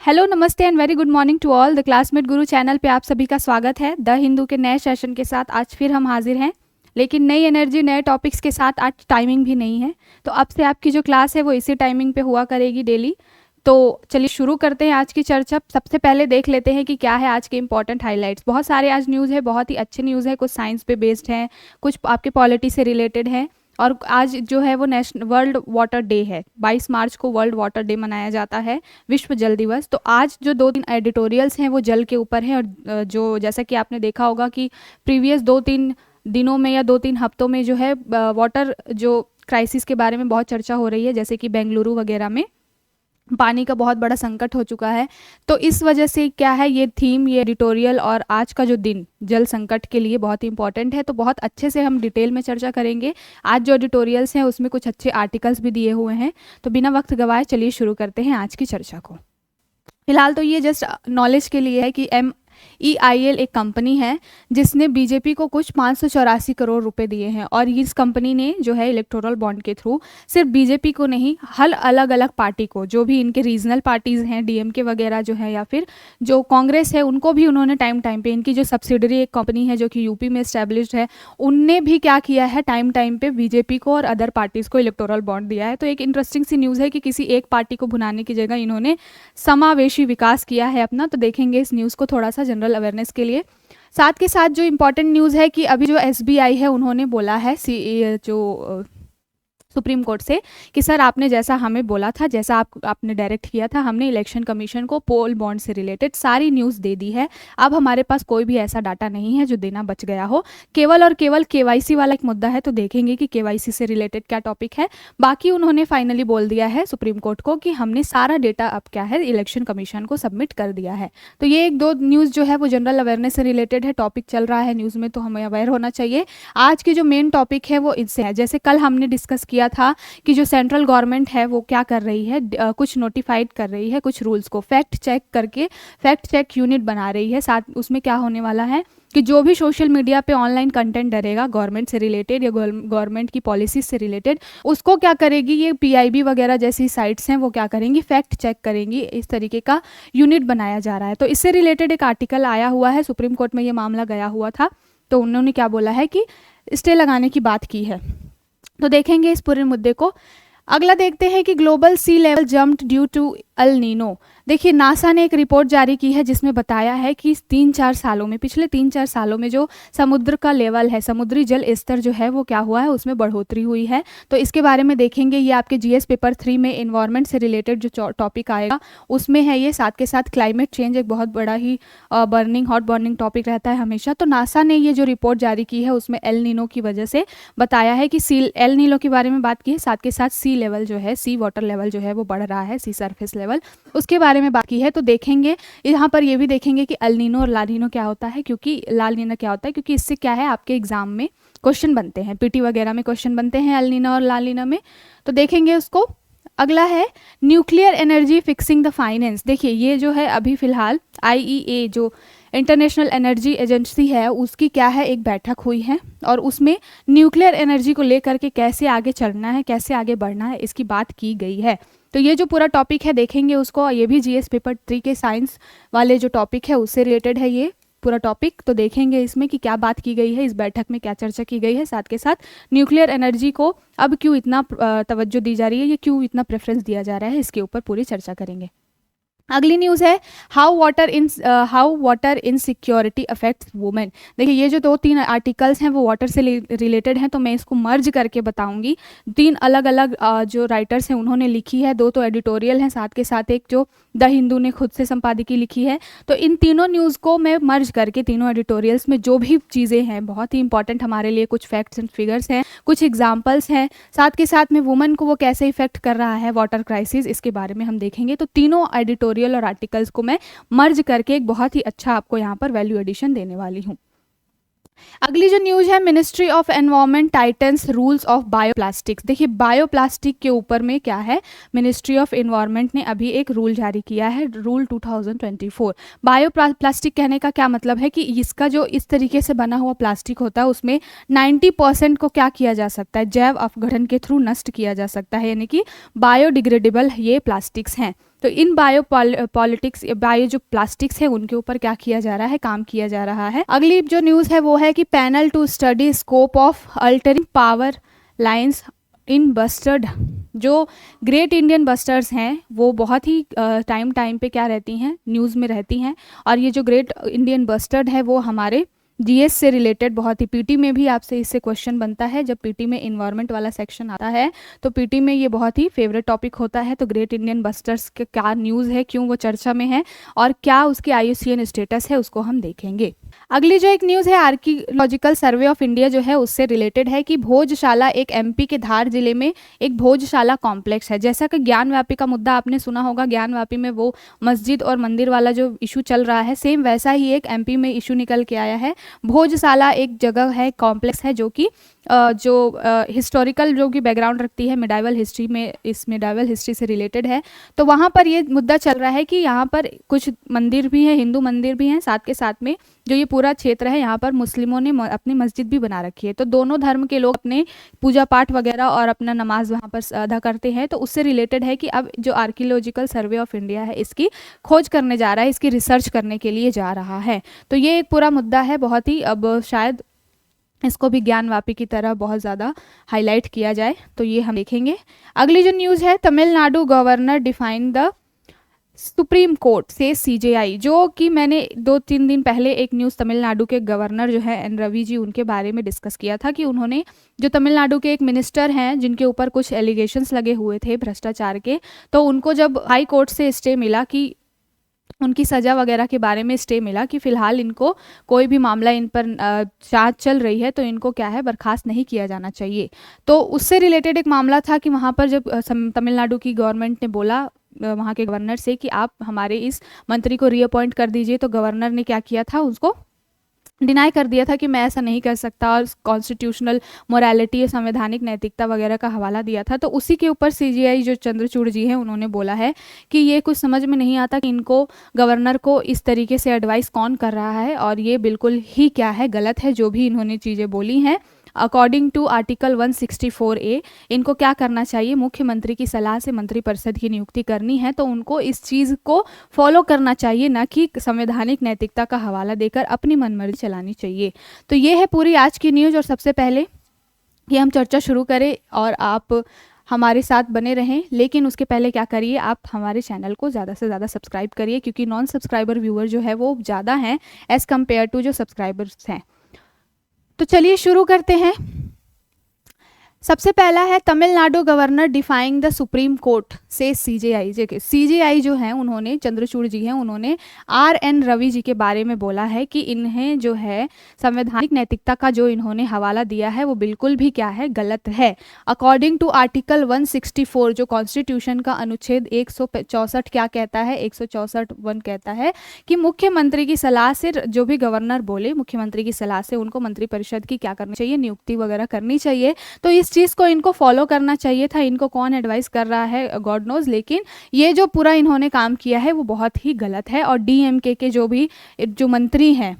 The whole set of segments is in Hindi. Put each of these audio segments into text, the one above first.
हेलो, नमस्ते and very good morning to all. The classmate Guru channel पे आप सभी का स्वागत है। द हिंदू के नए सेशन के साथ आज फिर हम हाजिर हैं, लेकिन नई एनर्जी नए टॉपिक्स के साथ। आज टाइमिंग भी नहीं है, तो अब से आपकी जो क्लास है वो इसी टाइमिंग पे हुआ करेगी डेली। तो चलिए शुरू करते हैं आज की चर्चा। सबसे पहले देख लेते हैं कि क्या है आज के इंपॉर्टेंट हाईलाइट्स। बहुत सारे आज न्यूज़ है, बहुत ही अच्छे न्यूज़ है। कुछ साइंस पे बेस्ड हैं, कुछ आपके पॉलिटी से रिलेटेड हैं। और आज जो है वो नेशनल वर्ल्ड वाटर डे है। 22 मार्च को वर्ल्ड वाटर डे मनाया जाता है, विश्व जल दिवस। तो आज जो 2-3 एडिटोरियल्स हैं वो जल के ऊपर हैं। और जो जैसा कि आपने देखा होगा कि प्रीवियस 2-3 दिनों में या 2-3 हफ्तों में जो है वाटर जो क्राइसिस के बारे में बहुत चर्चा हो रही है, जैसे कि बेंगलुरु वगैरह में पानी का बहुत बड़ा संकट हो चुका है। तो इस वजह से क्या है, ये थीम, ये एडिटोरियल और आज का जो दिन जल संकट के लिए बहुत ही इंपॉर्टेंट है। तो बहुत अच्छे से हम डिटेल में चर्चा करेंगे। आज जो एडिटोरियल्स हैं उसमें कुछ अच्छे आर्टिकल्स भी दिए हुए हैं। तो बिना वक्त गवाए चलिए शुरू करते हैं आज की चर्चा को। फिलहाल तो ये जस्ट नॉलेज के लिए है कि EIL एक कंपनी है जिसने बीजेपी को कुछ 584 करोड़ रुपए दिए हैं। और इस कंपनी ने जो है इलेक्टोरल बॉन्ड के थ्रू सिर्फ बीजेपी को नहीं, हर अलग अलग पार्टी को, जो भी इनके रीजनल पार्टीज हैं, DMK वगैरह जो है, या फिर जो कांग्रेस है, उनको भी उन्होंने टाइम टाइम पे, इनकी जो सब्सिडरी एक कंपनी है जो कि यूपी में इस्टेब्लिश्ड है, उनने भी क्या किया है, टाइम टाइम पे बीजेपी को और अदर पार्टीज को इलेक्टोरल बॉन्ड दिया है। तो एक इंटरेस्टिंग सी न्यूज़ है कि किसी एक पार्टी को भुनाने की जगह इन्होंने समावेशी विकास किया है अपना। तो देखेंगे इस न्यूज़ को थोड़ा सा जनरल अवेयरनेस के लिए। साथ के साथ जो इम्पोर्टेंट न्यूज़ है कि अभी जो SBI है उन्होंने बोला है जो सुप्रीम कोर्ट से कि सर आपने जैसा हमें बोला था, जैसा आपने डायरेक्ट किया था, हमने इलेक्शन कमीशन को पोल बॉन्ड से रिलेटेड सारी न्यूज़ दे दी है। अब हमारे पास कोई भी ऐसा डाटा नहीं है जो देना बच गया हो। केवल और केवल KYC वाला एक मुद्दा है। तो देखेंगे कि KYC से रिलेटेड क्या टॉपिक है। बाकी उन्होंने फाइनली बोल दिया है सुप्रीम कोर्ट को कि हमने सारा डेटा अब क्या है, इलेक्शन कमीशन को सबमिट कर दिया है। तो ये एक दो न्यूज़ जो है वो जनरल अवेयरनेस से रिलेटेड है। टॉपिक चल रहा है न्यूज़ में तो हमें अवेयर होना चाहिए। आज की जो मेन टॉपिक है वो इससे है। जैसे कल हमने डिस्कस किया था कि जो सेंट्रल गवर्नमेंट है वो क्या कर रही है, कुछ नोटिफाइड कर रही है कुछ रूल्स को, फैक्ट चेक करके फैक्ट चेक यूनिट बना रही है। साथ उसमें क्या होने वाला है कि जो भी सोशल मीडिया पे ऑनलाइन कंटेंट डलेगा गवर्नमेंट से रिलेटेड या गवर्नमेंट की पॉलिसी से रिलेटेड, उसको क्या करेगी, ये PIB वगैरह जैसी साइट्स हैं वो क्या करेंगी, फैक्ट चेक करेंगी। इस तरीके का यूनिट बनाया जा रहा है। तो इससे रिलेटेड एक आर्टिकल आया हुआ है, सुप्रीम कोर्ट में ये मामला गया हुआ था। तो उन्होंने क्या बोला है कि स्टे लगाने की बात की है। तो देखेंगे इस पूरे मुद्दे को। अगला देखते हैं कि global sea level jumped due to El Nino. देखिए, नासा ने एक रिपोर्ट जारी की है जिसमें बताया है कि 3-4 सालों में, पिछले 3-4 सालों में जो समुद्र का लेवल है, समुद्री जल स्तर जो है वो क्या हुआ है, उसमें बढ़ोतरी हुई है। तो इसके बारे में देखेंगे। ये आपके GS पेपर 3 में इन्वायरमेंट से रिलेटेड जो टॉपिक आएगा उसमें है ये। साथ के साथ क्लाइमेट चेंज एक बहुत बड़ा ही हॉट बर्निंग टॉपिक रहता है हमेशा। तो नासा ने ये जो रिपोर्ट जारी की है उसमें एल नीनो की वजह से बताया है कि एल नीनो के बारे में बात की है। साथ के साथ सी लेवल जो है, सी वाटर लेवल जो है वो बढ़ रहा है, सी सरफेस लेवल, उसके बारे में बात की है। तो देखेंगे यहाँ पर, ये भी देखेंगे कि अल नीनो और ला नीनो क्या होता है, क्योंकि लाल नीनो क्या होता है, क्योंकि इससे क्या है आपके एग्जाम में क्वेश्चन बनते हैं, PT वगैरह में क्वेश्चन बनते हैं अल नीनो और लाल नीनो में। तो देखेंगे उसको। अगला है nuclear energy fixing the finance. देखिए, ये जो है अभी फिलहाल IEA जो इंटरनेशनल एनर्जी एजेंसी है उसकी क्या है, एक बैठक हुई है और उसमें न्यूक्लियर एनर्जी को लेकर के कैसे आगे चलना है, कैसे आगे बढ़ना है, इसकी बात की गई है। तो ये जो पूरा टॉपिक है देखेंगे उसको। ये भी GS पेपर 3 के साइंस वाले जो टॉपिक है उससे रिलेटेड है ये पूरा टॉपिक। तो देखेंगे इसमें कि क्या बात की गई है, इस बैठक में क्या चर्चा की गई है। साथ के साथ न्यूक्लियर एनर्जी को अब क्यों इतना तवज्जो दी जा रही है, ये क्यों इतना प्रेफरेंस दिया जा रहा है, इसके ऊपर पूरी चर्चा करेंगे। अगली न्यूज़ है how water insecurity affects women. देखिए, ये जो 2-3 आर्टिकल्स हैं वो वाटर से रिलेटेड हैं, तो मैं इसको मर्ज करके बताऊंगी। 3 अलग अलग जो राइटर्स हैं उन्होंने लिखी है, 2 तो एडिटोरियल हैं, साथ के साथ एक जो द हिंदू ने खुद से संपादकीय लिखी है। तो इन तीनों न्यूज़ को मैं मर्ज करके, तीनों एडिटोरियल्स में जो भी चीज़ें हैं बहुत ही इंपॉर्टेंट हमारे लिए, कुछ फैक्ट्स एंड फिगर्स हैं, कुछ एग्जाम्पल्स हैं, साथ के साथ में वुमेन को वो कैसे इफेक्ट कर रहा है वाटर क्राइसिस, इसके बारे में हम देखेंगे। तो तीनों एडिटोरियल और आर्टिकल्स को मैं मर्ज करके एक बहुत ही अच्छा आपको यहाँ पर वैल्यू एडिशन देने वाली हूँ। अगली जो न्यूज़ है, ministry of environment titans rules of bioplastics. देखिए, बायोप्लास्टिक के ऊपर में क्या है, मिनिस्ट्री ऑफ एनवायरनमेंट ने अभी एक रूल जारी किया है, रूल 2024। बायोप्लास्टिक कहने का क्या मतलब है कि इसका जो इस तरीके से बना हुआ प्लास्टिक होता है उसमें 90% को क्या किया जा सकता है, जैव अपघटन के थ्रू नष्ट किया जा सकता है, यानी कि बायोडिग्रेडेबल ये प्लास्टिक्स हैं। तो इन बायो पॉलिटिक्स, बायो जो प्लास्टिक्स है उनके ऊपर क्या किया जा रहा है, काम किया जा रहा है। अगली जो न्यूज़ है वो है कि panel to study scope of altering power lines in bustard. जो ग्रेट इंडियन बस्टर्स हैं वो बहुत ही टाइम पे क्या रहती हैं, न्यूज़ में रहती हैं। और ये जो ग्रेट इंडियन बस्टर्ड है वो हमारे जीएस से रिलेटेड बहुत ही, पीटी में भी आपसे इससे क्वेश्चन बनता है। जब पीटी में इन्वायरमेंट वाला सेक्शन आता है तो पीटी में ये बहुत ही फेवरेट टॉपिक होता है। तो ग्रेट इंडियन बस्टर्स के क्या न्यूज़ है, क्यों वो चर्चा में है और क्या उसकी IUCN स्टेटस है, उसको हम देखेंगे। अगली जो एक न्यूज़ है आर्कियोलॉजिकल सर्वे ऑफ इंडिया जो है उससे रिलेटेड है कि भोजशाला एक MP के धार जिले में एक भोजशाला कॉम्प्लेक्स है। जैसा कि ज्ञानव्यापी का मुद्दा आपने सुना होगा, ज्ञानव्यापी में वो मस्जिद और मंदिर वाला जो इशू चल रहा है, सेम वैसा ही एक MP में इशू निकल के आया है। भोजशाला एक जगह है, कॉम्प्लेक्स है जो कि हिस्टोरिकल जो कि बैकग्राउंड रखती है मिडाइवल हिस्ट्री में, इस मिडाइवल हिस्ट्री से रिलेटेड है। तो वहाँ पर ये मुद्दा चल रहा है कि यहाँ पर कुछ मंदिर भी हैं, हिंदू मंदिर भी हैं, साथ के साथ में जो ये पूरा क्षेत्र है यहाँ पर मुस्लिमों ने अपनी मस्जिद भी बना रखी है। तो दोनों धर्म के लोग अपने पूजा पाठ वगैरह और अपना नमाज वहाँ पर अदा करते हैं। तो उससे रिलेटेड है कि अब जो आर्कियोलॉजिकल सर्वे ऑफ इंडिया है इसकी खोज करने जा रहा है, इसकी रिसर्च करने के लिए जा रहा है। तो ये एक पूरा मुद्दा है बहुत ही, अब शायद इसको भी ज्ञानवापी की तरह बहुत ज़्यादा हाईलाइट किया जाए, तो ये हम देखेंगे। अगली जो न्यूज़ है, Tamil Nadu governor define the supreme court से CJI, जो कि मैंने 2-3 दिन पहले एक न्यूज़ तमिलनाडु के गवर्नर जो है N रवि जी, उनके बारे में डिस्कस किया था कि उन्होंने जो तमिलनाडु के एक मिनिस्टर हैं जिनके ऊपर कुछ एलिगेशंस लगे हुए थे भ्रष्टाचार के, तो उनको जब हाई कोर्ट से स्टे मिला कि उनकी सज़ा वगैरह के बारे में स्टे मिला कि फ़िलहाल इनको कोई भी मामला, इन पर जांच चल रही है तो इनको क्या है, बर्खास्त नहीं किया जाना चाहिए। तो उससे रिलेटेड एक मामला था कि वहाँ पर जब तमिलनाडु की गवर्नमेंट ने बोला वहाँ के गवर्नर से कि आप हमारे इस मंत्री को रीअपॉइंट कर दीजिए, तो गवर्नर ने क्या किया था, उसको डिनाई कर दिया था कि मैं ऐसा नहीं कर सकता और कॉन्स्टिट्यूशनल मोरालिटी, संवैधानिक नैतिकता वगैरह का हवाला दिया था। तो उसी के ऊपर CJI जो चंद्रचूड़ जी हैं उन्होंने बोला है कि ये कुछ समझ में नहीं आता कि इनको, गवर्नर को इस तरीके से एडवाइस कौन कर रहा है और ये बिल्कुल ही क्या है, गलत है जो भी इन्होंने चीज़ें बोली हैं। अकॉर्डिंग टू आर्टिकल 164A इनको क्या करना चाहिए, मुख्यमंत्री की सलाह से मंत्रिपरिषद की नियुक्ति करनी है, तो उनको इस चीज़ को फॉलो करना चाहिए, ना कि संवैधानिक नैतिकता का हवाला देकर अपनी मनमर्जी चलानी चाहिए। तो ये है पूरी आज की न्यूज़। और सबसे पहले कि हम चर्चा शुरू करें और आप हमारे साथ बने रहें, लेकिन उसके पहले क्या करिए, आप हमारे चैनल को ज़्यादा से ज़्यादा सब्सक्राइब करिए, क्योंकि नॉन सब्सक्राइबर व्यूअर जो है वो ज़्यादा हैं एज़ कम्पेयर टू जो सब्सक्राइबर्स हैं। तो चलिए शुरू करते हैं। सबसे पहला है Tamil Nadu governor defying the supreme court से CJI जो है उन्होंने, चंद्रचूड़ जी हैं, उन्होंने RN रवि जी के बारे में बोला है कि इन्हें जो है संवैधानिक नैतिकता का जो इन्होंने हवाला दिया है वो बिल्कुल भी क्या है, गलत है। अकॉर्डिंग टू आर्टिकल 164 जो कॉन्स्टिट्यूशन का अनुच्छेद 164 क्या कहता है, 164(1) कहता है कि मुख्यमंत्री की सलाह से जो भी गवर्नर बोले, मुख्यमंत्री की सलाह से उनको मंत्रिपरिषद की क्या करनी चाहिए, नियुक्ति वगैरह करनी चाहिए। तो इस चीज़ को इनको फॉलो करना चाहिए था। इनको कौन एडवाइस कर रहा है, गॉड नोज, लेकिन ये जो पूरा इन्होंने काम किया है वो बहुत ही गलत है। और DMK के जो मंत्री हैं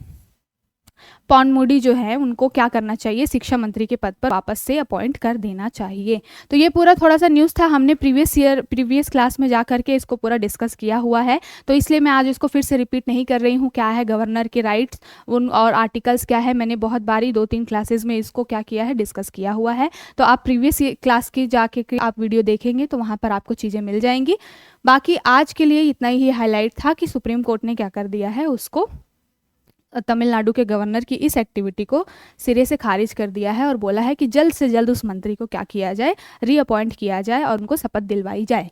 पॉनमुडी जो है उनको क्या करना चाहिए, शिक्षा मंत्री के पद पर वापस से अपॉइंट कर देना चाहिए। तो ये पूरा थोड़ा सा न्यूज़ था, हमने प्रीवियस क्लास में जा करके इसको पूरा डिस्कस किया हुआ है, तो इसलिए मैं आज इसको फिर से रिपीट नहीं कर रही हूँ। क्या है गवर्नर के राइट्स उन और आर्टिकल्स क्या है, मैंने बहुत बारी 2-3 क्लासेज में इसको क्या किया है, डिस्कस किया हुआ है। तो आप प्रीवियस क्लास की जाके आप वीडियो देखेंगे तो वहाँ पर आपको चीज़ें मिल जाएंगी। बाकी आज के लिए इतना ही हाईलाइट था कि सुप्रीम कोर्ट ने क्या कर दिया है, उसको तमिलनाडु के गवर्नर की इस एक्टिविटी को सिरे से खारिज कर दिया है और बोला है कि जल्द से जल्द उस मंत्री को क्या किया जाए, रीअपॉइंट किया जाए और उनको शपथ दिलवाई जाए।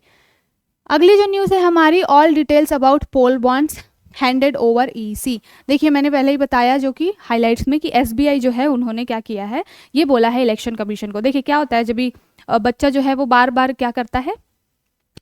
अगली जो न्यूज़ है हमारी, all details about poll bonds handed over EC। देखिए मैंने पहले ही बताया जो कि हाइलाइट्स में कि SBI जो है उन्होंने क्या किया है, ये बोला है इलेक्शन कमीशन को। देखिए क्या होता है, जब भी बच्चा जो है वो बार बार क्या करता है,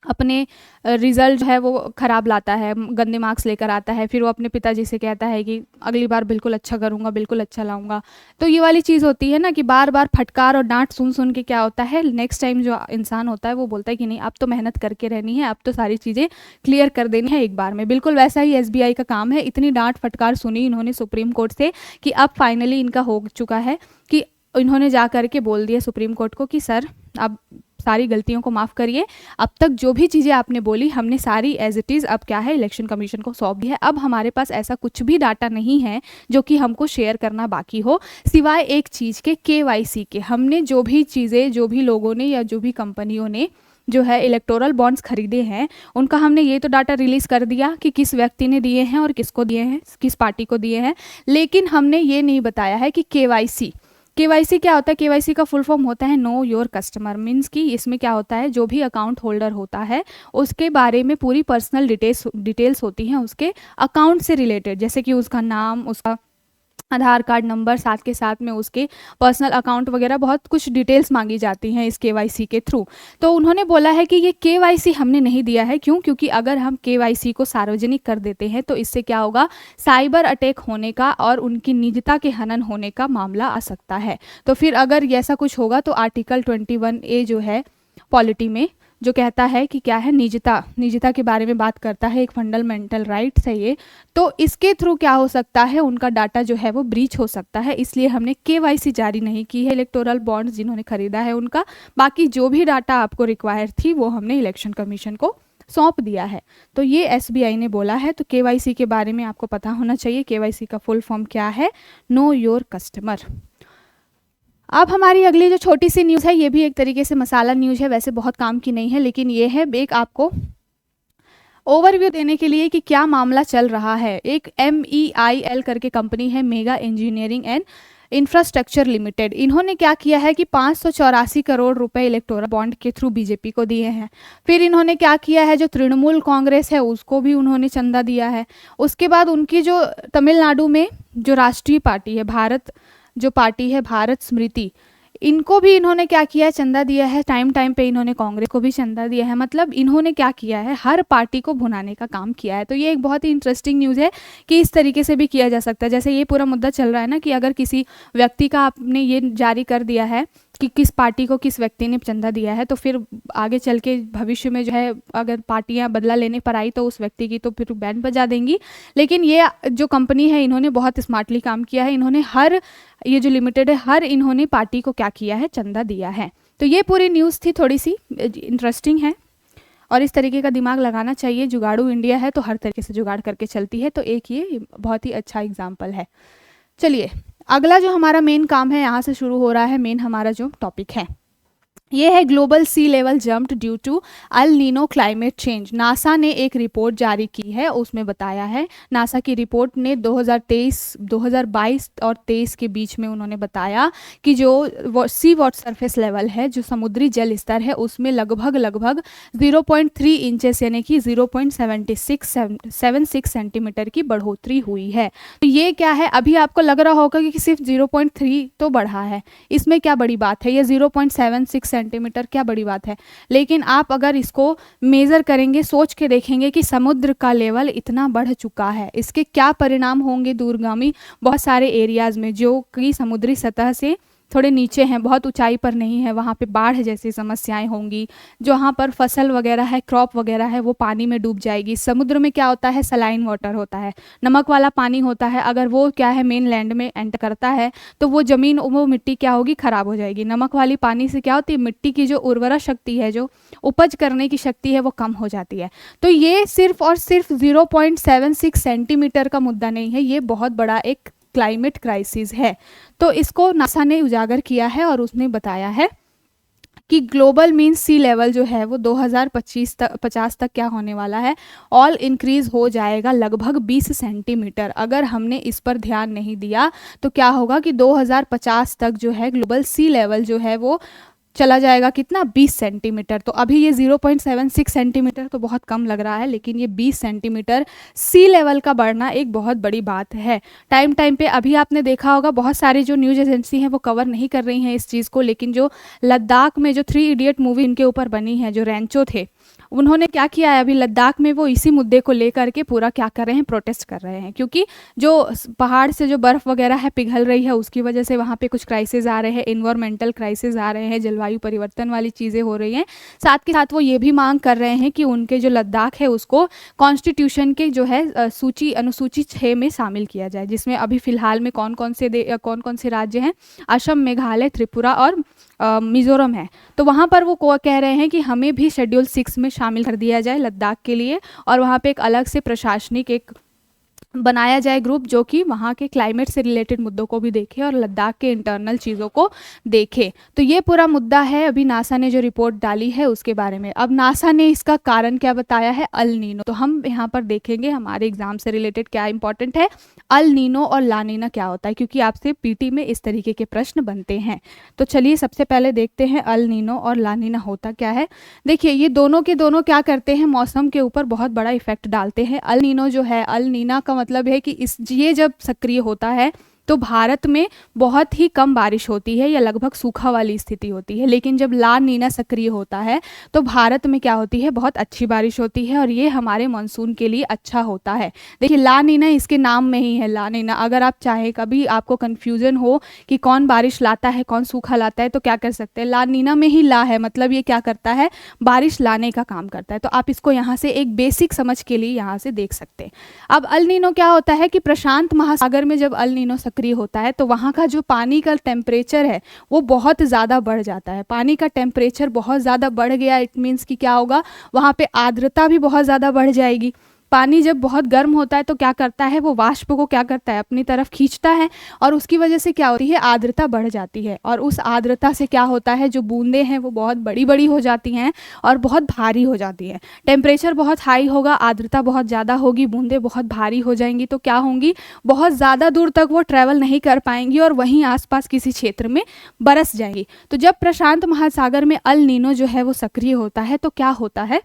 अपने रिजल्ट जो है वो ख़राब लाता है, गंदे मार्क्स लेकर आता है, फिर वो अपने पिताजी से कहता है कि अगली बार बिल्कुल अच्छा करूँगा, बिल्कुल अच्छा लाऊंगा। तो ये वाली चीज़ होती है ना कि बार बार फटकार और डांट सुन सुन के क्या होता है, नेक्स्ट टाइम जो इंसान होता है वो बोलता है कि नहीं अब तो मेहनत करके रहनी है, अब तो सारी चीज़ें क्लियर कर देनी है एक बार में। बिल्कुल वैसा ही SBI का काम है। इतनी डांट फटकार सुनी इन्होंने सुप्रीम कोर्ट से कि अब फाइनली इनका हो चुका है कि इन्होंने जा करके बोल दिया सुप्रीम कोर्ट को कि सर अब सारी गलतियों को माफ़ करिए। अब तक जो भी चीज़ें आपने बोली हमने सारी एज इट इज़ अब क्या है इलेक्शन कमीशन को सौंप दी है। अब हमारे पास ऐसा कुछ भी डाटा नहीं है जो कि हमको शेयर करना बाकी हो, सिवाय एक चीज़ के KYC के। हमने जो भी चीज़ें, जो भी लोगों ने या जो भी कंपनियों ने जो है इलेक्टोरल बॉन्ड्स खरीदे हैं, उनका हमने ये तो डाटा रिलीज़ कर दिया कि किस व्यक्ति ने दिए हैं और किसको दिए हैं, किस पार्टी को दिए हैं, लेकिन हमने ये नहीं बताया है कि KYC क्या होता है। KYC का फुल फॉर्म होता है नो योर कस्टमर। मीन्स कि इसमें क्या होता है, जो भी अकाउंट होल्डर होता है उसके बारे में पूरी पर्सनल डिटेल्स होती हैं उसके अकाउंट से रिलेटेड, जैसे कि उसका नाम, उसका आधार कार्ड नंबर, साथ के साथ में उसके पर्सनल अकाउंट वगैरह बहुत कुछ डिटेल्स मांगी जाती हैं इस KYC के थ्रू। तो उन्होंने बोला है कि ये KYC हमने नहीं दिया है। क्यों? क्योंकि अगर हम KYC को सार्वजनिक कर देते हैं तो इससे क्या होगा, साइबर अटैक होने का और उनकी निजता के हनन होने का मामला आ सकता है। तो फिर अगर ऐसा कुछ होगा तो आर्टिकल 21A जो है पॉलिटी में, जो कहता है कि क्या है, निजता के बारे में बात करता है, एक फंडामेंटल राइट्स है ये, तो इसके थ्रू क्या हो सकता है, उनका डाटा जो है वो ब्रीच हो सकता है। इसलिए हमने KYC जारी नहीं की है इलेक्टोरल बॉन्ड्स जिन्होंने खरीदा है उनका। बाकी जो भी डाटा आपको रिक्वायर थी वो हमने इलेक्शन कमीशन को सौंप दिया है। तो ये SBI ने बोला है। तो KYC के बारे में आपको पता होना चाहिए। KYC का फुल फॉर्म क्या है, नो योर कस्टमर। अब हमारी अगली जो छोटी सी न्यूज़ है, ये भी एक तरीके से मसाला न्यूज़ है, वैसे बहुत काम की नहीं है, लेकिन ये है एक आपको ओवरव्यू देने के लिए कि क्या मामला चल रहा है। एक MEIL करके कंपनी है, mega engineering and infrastructure limited. इन्होंने क्या किया है कि 584 करोड़ रुपए इलेक्टोरल बॉन्ड के थ्रू BJP को दिए हैं। फिर इन्होंने क्या किया है, जो तृणमूल कांग्रेस है उसको भी उन्होंने चंदा दिया है। उसके बाद उनकी जो तमिलनाडु में जो राष्ट्रीय पार्टी है, भारत स्मृति, इनको भी इन्होंने क्या किया है, चंदा दिया है। टाइम पे इन्होंने कांग्रेस को भी चंदा दिया है। मतलब इन्होंने क्या किया है, हर पार्टी को भुनाने का काम किया है। तो ये एक बहुत ही इंटरेस्टिंग न्यूज़ है कि इस तरीके से भी किया जा सकता है। जैसे ये पूरा मुद्दा चल रहा है ना कि अगर किसी व्यक्ति का आपने ये जारी कर दिया है कि किस पार्टी को किस व्यक्ति ने चंदा दिया है, तो फिर आगे चल के भविष्य में जो है अगर पार्टियां बदला लेने पर आई तो उस व्यक्ति की तो फिर बैंड बजा देंगी। लेकिन ये जो कंपनी है इन्होंने बहुत स्मार्टली काम किया है। इन्होंने ये जो लिमिटेड है, इन्होंने पार्टी को क्या किया है, चंदा दिया है। तो ये पूरी न्यूज़ थी, थोड़ी सी इंटरेस्टिंग है और इस तरीके का दिमाग लगाना चाहिए। जुगाड़ू इंडिया है तो हर तरीके से जुगाड़ करके चलती है। तो एक ये बहुत ही अच्छा एग्जाम्पल है। चलिए अगला जो हमारा मेन काम है, यहाँ से शुरू हो रहा है मेन हमारा जो टॉपिक है, ये है global sea level jumped due to El Nino climate change. NASA ने एक रिपोर्ट जारी की है, उसमें बताया है, नासा की रिपोर्ट ने 2022 और 23 के बीच में उन्होंने बताया कि जो सी वाटर सरफेस लेवल है, जो समुद्री जल स्तर है, उसमें लगभग 0.3 इंचेस यानी कि 0.76 सेंटीमीटर की बढ़ोतरी हुई है। तो ये क्या है, अभी आपको लग रहा होगा कि सिर्फ 0.3 तो बढ़ा है, इसमें क्या बड़ी बात है, ये 0.76 सेंटीमीटर क्या बड़ी बात है। लेकिन आप अगर इसको मेज़र करेंगे, सोच के देखेंगे कि समुद्र का लेवल इतना बढ़ चुका है, इसके क्या परिणाम होंगे दूरगामी बहुत सारे एरियाज़ में जो कि समुद्री सतह से थोड़े नीचे हैं, बहुत ऊंचाई पर नहीं है, वहाँ पे बाढ़ जैसी समस्याएं होंगी। जहाँ पर फसल वगैरह है, क्रॉप वगैरह है, वो पानी में डूब जाएगी। समुद्र में क्या होता है, सलाइन वाटर होता है, नमक वाला पानी होता है। अगर वो क्या है मेन लैंड में एंटर करता है तो वो ज़मीन, वो मिट्टी क्या होगी, ख़राब हो जाएगी। नमक वाली पानी से क्या होती है, मिट्टी की जो उर्वरा शक्ति है, जो उपज करने की शक्ति है, वो कम हो जाती है। तो ये सिर्फ और सिर्फ 0.76 सेंटीमीटर का मुद्दा नहीं है, ये बहुत बड़ा एक क्लाइमेट क्राइसिस है। तो इसको नासा ने उजागर किया है और उसने बताया है कि ग्लोबल मीन सी लेवल जो है वो 2050 तक क्या होने वाला है, ऑल इंक्रीज हो जाएगा लगभग 20 सेंटीमीटर। अगर हमने इस पर ध्यान नहीं दिया तो क्या होगा कि 2050 तक जो है ग्लोबल सी लेवल जो है वो चला जाएगा कितना, 20 सेंटीमीटर। तो अभी ये 0.76 सेंटीमीटर तो बहुत कम लग रहा है, लेकिन ये 20 सेंटीमीटर सी लेवल का बढ़ना एक बहुत बड़ी बात है। टाइम पे अभी आपने देखा होगा बहुत सारी जो न्यूज़ एजेंसी हैं वो कवर नहीं कर रही हैं इस चीज़ को, लेकिन जो लद्दाख में जो 3 इडियट मूवी इनके ऊपर बनी है, जो रैंचो थे, उन्होंने क्या किया है अभी लद्दाख में, वो इसी मुद्दे को लेकर के पूरा क्या कर रहे हैं, प्रोटेस्ट कर रहे हैं। क्योंकि जो पहाड़ से जो बर्फ़ वगैरह है पिघल रही है, उसकी वजह से वहाँ पे कुछ क्राइसिस आ रहे हैं, इन्वायरमेंटल क्राइसिस आ रहे हैं, जलवायु जलवायु परिवर्तन वाली चीज़ें हो रही हैं। साथ के साथ वो ये भी मांग कर रहे हैं कि उनके जो लद्दाख है उसको कॉन्स्टिट्यूशन के जो है अनुसूची 6 में शामिल किया जाए, जिसमें अभी फिलहाल में कौन कौन से राज्य हैं, असम, मेघालय, त्रिपुरा और मिज़ोरम है। तो वहाँ पर वो कह रहे हैं कि हमें भी शेड्यूल 6 में शामिल कर दिया जाए लद्दाख के लिए, और वहाँ पे एक अलग से प्रशासनिक एक बनाया जाए ग्रुप जो कि वहाँ के क्लाइमेट से रिलेटेड मुद्दों को भी देखे और लद्दाख के इंटरनल चीज़ों को देखे। तो ये पूरा मुद्दा है अभी नासा ने जो रिपोर्ट डाली है उसके बारे में। अब नासा ने इसका कारण क्या बताया है, अल नीनो। तो हम यहाँ पर देखेंगे हमारे एग्जाम से रिलेटेड क्या इंपॉर्टेंट है, अल नीनो और ला नीना क्या होता है, क्योंकि आपसे पीटी में इस तरीके के प्रश्न बनते हैं। तो चलिए सबसे पहले देखते हैं अल नीनो और ला नीना होता क्या है। देखिए ये दोनों के दोनों क्या करते हैं, मौसम के ऊपर बहुत बड़ा इफेक्ट डालते हैं। अल नीनो जो है, अल नीना का मतलब है कि ये जब सक्रिय होता है तो भारत में बहुत ही कम बारिश होती है या लगभग सूखा वाली स्थिति होती है, लेकिन जब ला नीना सक्रिय होता है तो भारत में क्या होती है, बहुत अच्छी बारिश होती है और ये हमारे मानसून के लिए अच्छा होता है। देखिए ला नीना इसके नाम में ही है, ला नीना। अगर आप चाहे कभी आपको कन्फ्यूजन हो कि कौन बारिश लाता है कौन सूखा लाता है तो क्या कर सकते हैं, ला नीना में ही ला है, मतलब ये क्या करता है, बारिश लाने का काम करता है। तो आप इसको यहाँ से एक बेसिक समझ के लिए यहाँ से देख सकते हैं। अब अल नीनो क्या होता है कि प्रशांत महासागर में जब अल नीनो सक्रिय होता है तो वहाँ का जो पानी का टेम्परेचर है वो बहुत ज़्यादा बढ़ जाता है। पानी का टेम्परेचर बहुत ज़्यादा बढ़ गया, इट मीन्स कि क्या होगा, वहाँ पे आर्द्रता भी बहुत ज़्यादा बढ़ जाएगी। पानी जब बहुत गर्म होता है तो क्या करता है, वो वाष्प को क्या करता है, अपनी तरफ खींचता है और उसकी वजह से क्या होती है, आर्द्रता बढ़ जाती है। और उस आर्द्रता से क्या होता है, जो बूंदें हैं वो बहुत बड़ी बड़ी हो जाती हैं और बहुत भारी हो जाती हैं। टेम्परेचर बहुत हाई होगा, आर्द्रता बहुत ज़्यादा होगी, बूंदें बहुत भारी हो जाएंगी तो क्या होंगी, बहुत ज़्यादा दूर तक वो ट्रैवल नहीं कर पाएंगी और वहीं आसपास किसी क्षेत्र में बरस जाएंगी। तो जब प्रशांत महासागर में अल नीनो जो है वो सक्रिय होता है तो क्या होता है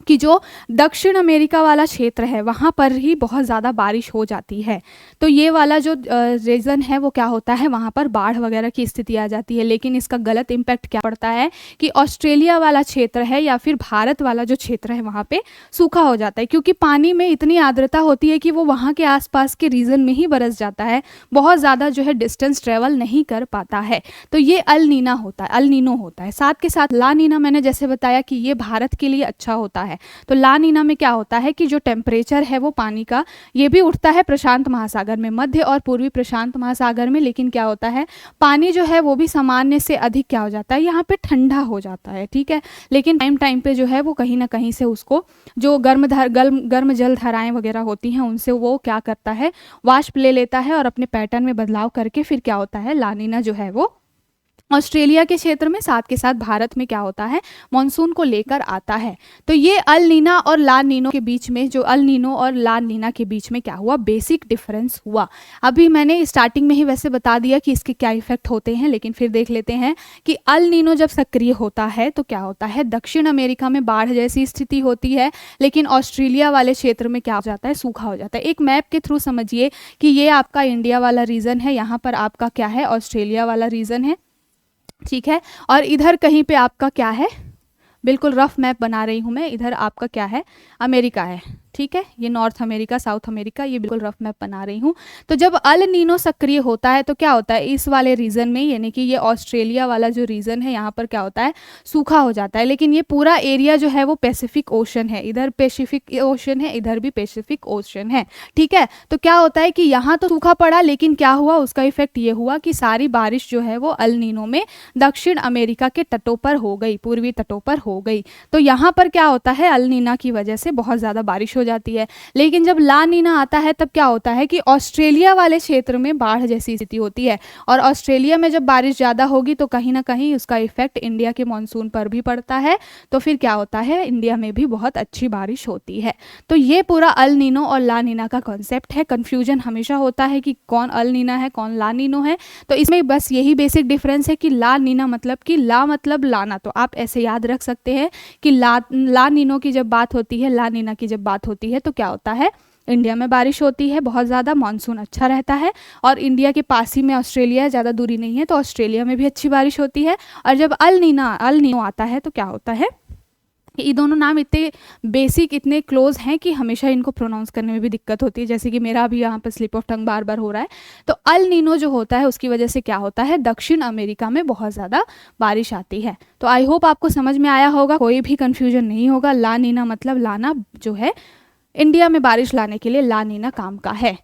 कि जो दक्षिण अमेरिका वाला क्षेत्र है वहाँ पर ही बहुत ज़्यादा बारिश हो जाती है। तो ये वाला जो रीजन है वो क्या होता है, वहाँ पर बाढ़ वगैरह की स्थिति आ जाती है। लेकिन इसका गलत इम्पैक्ट क्या पड़ता है कि ऑस्ट्रेलिया वाला क्षेत्र है या फिर भारत वाला जो क्षेत्र है वहाँ पे सूखा हो जाता है, क्योंकि पानी में इतनी आर्द्रता होती है कि वो वहाँ के आसपास के रीजन में ही बरस जाता है, बहुत ज़्यादा जो है डिस्टेंस ट्रेवल नहीं कर पाता है। तो ये अल नीना होता है, अल नीनो होता है। साथ के साथ ला नीना मैंने जैसे बताया कि ये भारत के लिए अच्छा होता है। तो ला नीना में क्या होता है कि जो टेम्परेचर है वो पानी का, ये भी उठता है प्रशांत महासागर में, मध्य और पूर्वी प्रशांत महासागर में, लेकिन क्या होता है, पानी जो है वो भी सामान्य से अधिक क्या हो जाता है, यहाँ पे ठंडा हो जाता है, ठीक है। लेकिन टाइम पे जो है वो कहीं ना कहीं से उसको जो गर्म जल धाराएं वगैरह होती हैं उनसे वो क्या करता है, वाष्प ले लेता है और अपने पैटर्न में बदलाव करके फिर क्या होता है, ला नीना जो है वो ऑस्ट्रेलिया के क्षेत्र में साथ के साथ भारत में क्या होता है, मॉनसून को लेकर आता है। तो ये अल नीना और ला नीनो के बीच में, जो अल नीनो और ला नीना के बीच में क्या हुआ, बेसिक डिफरेंस हुआ। अभी मैंने स्टार्टिंग में ही वैसे बता दिया कि इसके क्या इफेक्ट होते हैं, लेकिन फिर देख लेते हैं कि अल नीनो जब सक्रिय होता है तो क्या होता है, दक्षिण अमेरिका में बाढ़ जैसी स्थिति होती है, लेकिन ऑस्ट्रेलिया वाले क्षेत्र में क्या हो जाता है, सूखा हो जाता है। एक मैप के थ्रू समझिए कि ये आपका इंडिया वाला रीजन है, यहाँ पर आपका क्या है, ऑस्ट्रेलिया वाला रीजन है, ठीक है। और इधर कहीं पे आपका क्या है, बिल्कुल रफ मैप बना रही हूँ मैं, इधर आपका क्या है, अमेरिका है, ठीक है। ये नॉर्थ अमेरिका, साउथ अमेरिका, ये बिल्कुल रफ मैप बना रही हूँ। तो जब अल नीनो सक्रिय होता है तो क्या होता है, इस वाले रीजन में, यानी कि ये ऑस्ट्रेलिया वाला जो रीजन है यहाँ पर क्या होता है, सूखा हो जाता है। लेकिन ये पूरा एरिया जो है वो पैसिफिक ओशन है, इधर पैसिफिक ओशन है, इधर भी पैसिफिक ओशन है, ठीक है। तो क्या होता है कि यहाँ तो सूखा पड़ा, लेकिन क्या हुआ, उसका इफेक्ट ये हुआ कि सारी बारिश जो है वो अल नीनो में दक्षिण अमेरिका के तटों पर हो गई, पूर्वी तटों पर हो गई। तो यहाँ पर क्या होता है, अल नीना की वजह से बहुत ज़्यादा बारिश हो जाती है। लेकिन जब ला नीना आता है तब क्या होता है कि ऑस्ट्रेलिया वाले क्षेत्र में बाढ़ जैसी स्थिति होती है, और ऑस्ट्रेलिया में जब बारिश ज़्यादा होगी तो कहीं ना कहीं उसका इफेक्ट इंडिया के मॉनसून पर भी पड़ता है। तो फिर क्या होता है, इंडिया में भी बहुत अच्छी बारिश होती है। तो ये पूरा अल नीनो और ला नीना का कॉन्सेप्ट है। कन्फ्यूजन हमेशा होता है कि कौन अल नीना है कौन ला नीनो है, तो इसमें बस यही बेसिक डिफरेंस है कि ला नीना मतलब कि ला मतलब लाना, तो आप ऐसे याद रख सकते हैं कि ला नीनो की जब बात होती है, ला नीना की जब बात होती है तो क्या होता है, इंडिया में बारिश होती है बहुत ज़्यादा, मानसून अच्छा रहता है, और इंडिया के पास ही में ऑस्ट्रेलिया है, ज़्यादा दूरी नहीं है, तो ऑस्ट्रेलिया में भी अच्छी बारिश होती है। और जब अल नीनो आता है तो क्या होता है, ये दोनों नाम इतने बेसिक, इतने क्लोज हैं कि हमेशा इनको प्रोनाउंस करने में भी दिक्कत होती है, जैसे कि मेरा भी यहाँ पर स्लिप ऑफ टंग बार बार हो रहा है। तो अल नीनो जो होता है उसकी वजह से क्या होता है, दक्षिण अमेरिका में बहुत ज़्यादा बारिश आती है। तो आई होप आपको समझ में आया होगा, कोई भी कन्फ्यूजन नहीं होगा। ला नीना मतलब लाना जो है इंडिया में बारिश लाने के लिए ला नीना काम का है।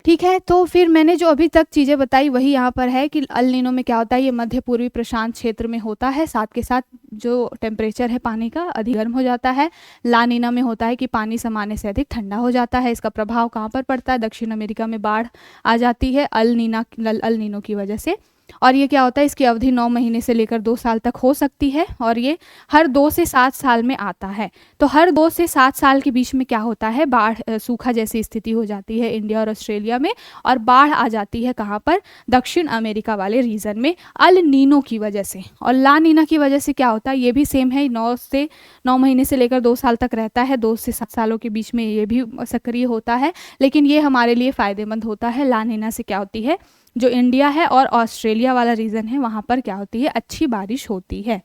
ठीक है, तो फिर मैंने जो अभी तक चीज़ें बताई वही यहाँ पर है कि अल नीनो में क्या होता है, ये मध्य पूर्वी प्रशांत क्षेत्र में होता है, साथ के साथ जो टेम्परेचर है पानी का अधिक गर्म हो जाता है। ला नीना में होता है कि पानी सामान्य से अधिक ठंडा हो जाता है। इसका प्रभाव कहाँ पर पड़ता है, दक्षिण अमेरिका में बाढ़ आ जाती है अल नीनो की वजह से। और ये क्या होता है, इसकी अवधि 9 महीने से लेकर 2 साल तक हो सकती है, और ये हर 2 से 7 साल में आता है। तो हर 2 से 7 साल के बीच में क्या होता है, बाढ़ सूखा जैसी स्थिति हो जाती है इंडिया और ऑस्ट्रेलिया में, और बाढ़ आ जाती है कहाँ पर, दक्षिण अमेरिका वाले रीजन में अल नीनो की वजह से। और ला नीना की वजह से क्या होता है, ये भी सेम है, 9 महीने से लेकर 2 साल तक रहता है, 2 से 7 सालों के बीच में ये भी सक्रिय होता है, लेकिन ये हमारे लिए फ़ायदेमंद होता है। ला नीना से क्या होती है, जो इंडिया है और ऑस्ट्रेलिया वाला रीजन है वहाँ पर क्या होती है, अच्छी बारिश होती है।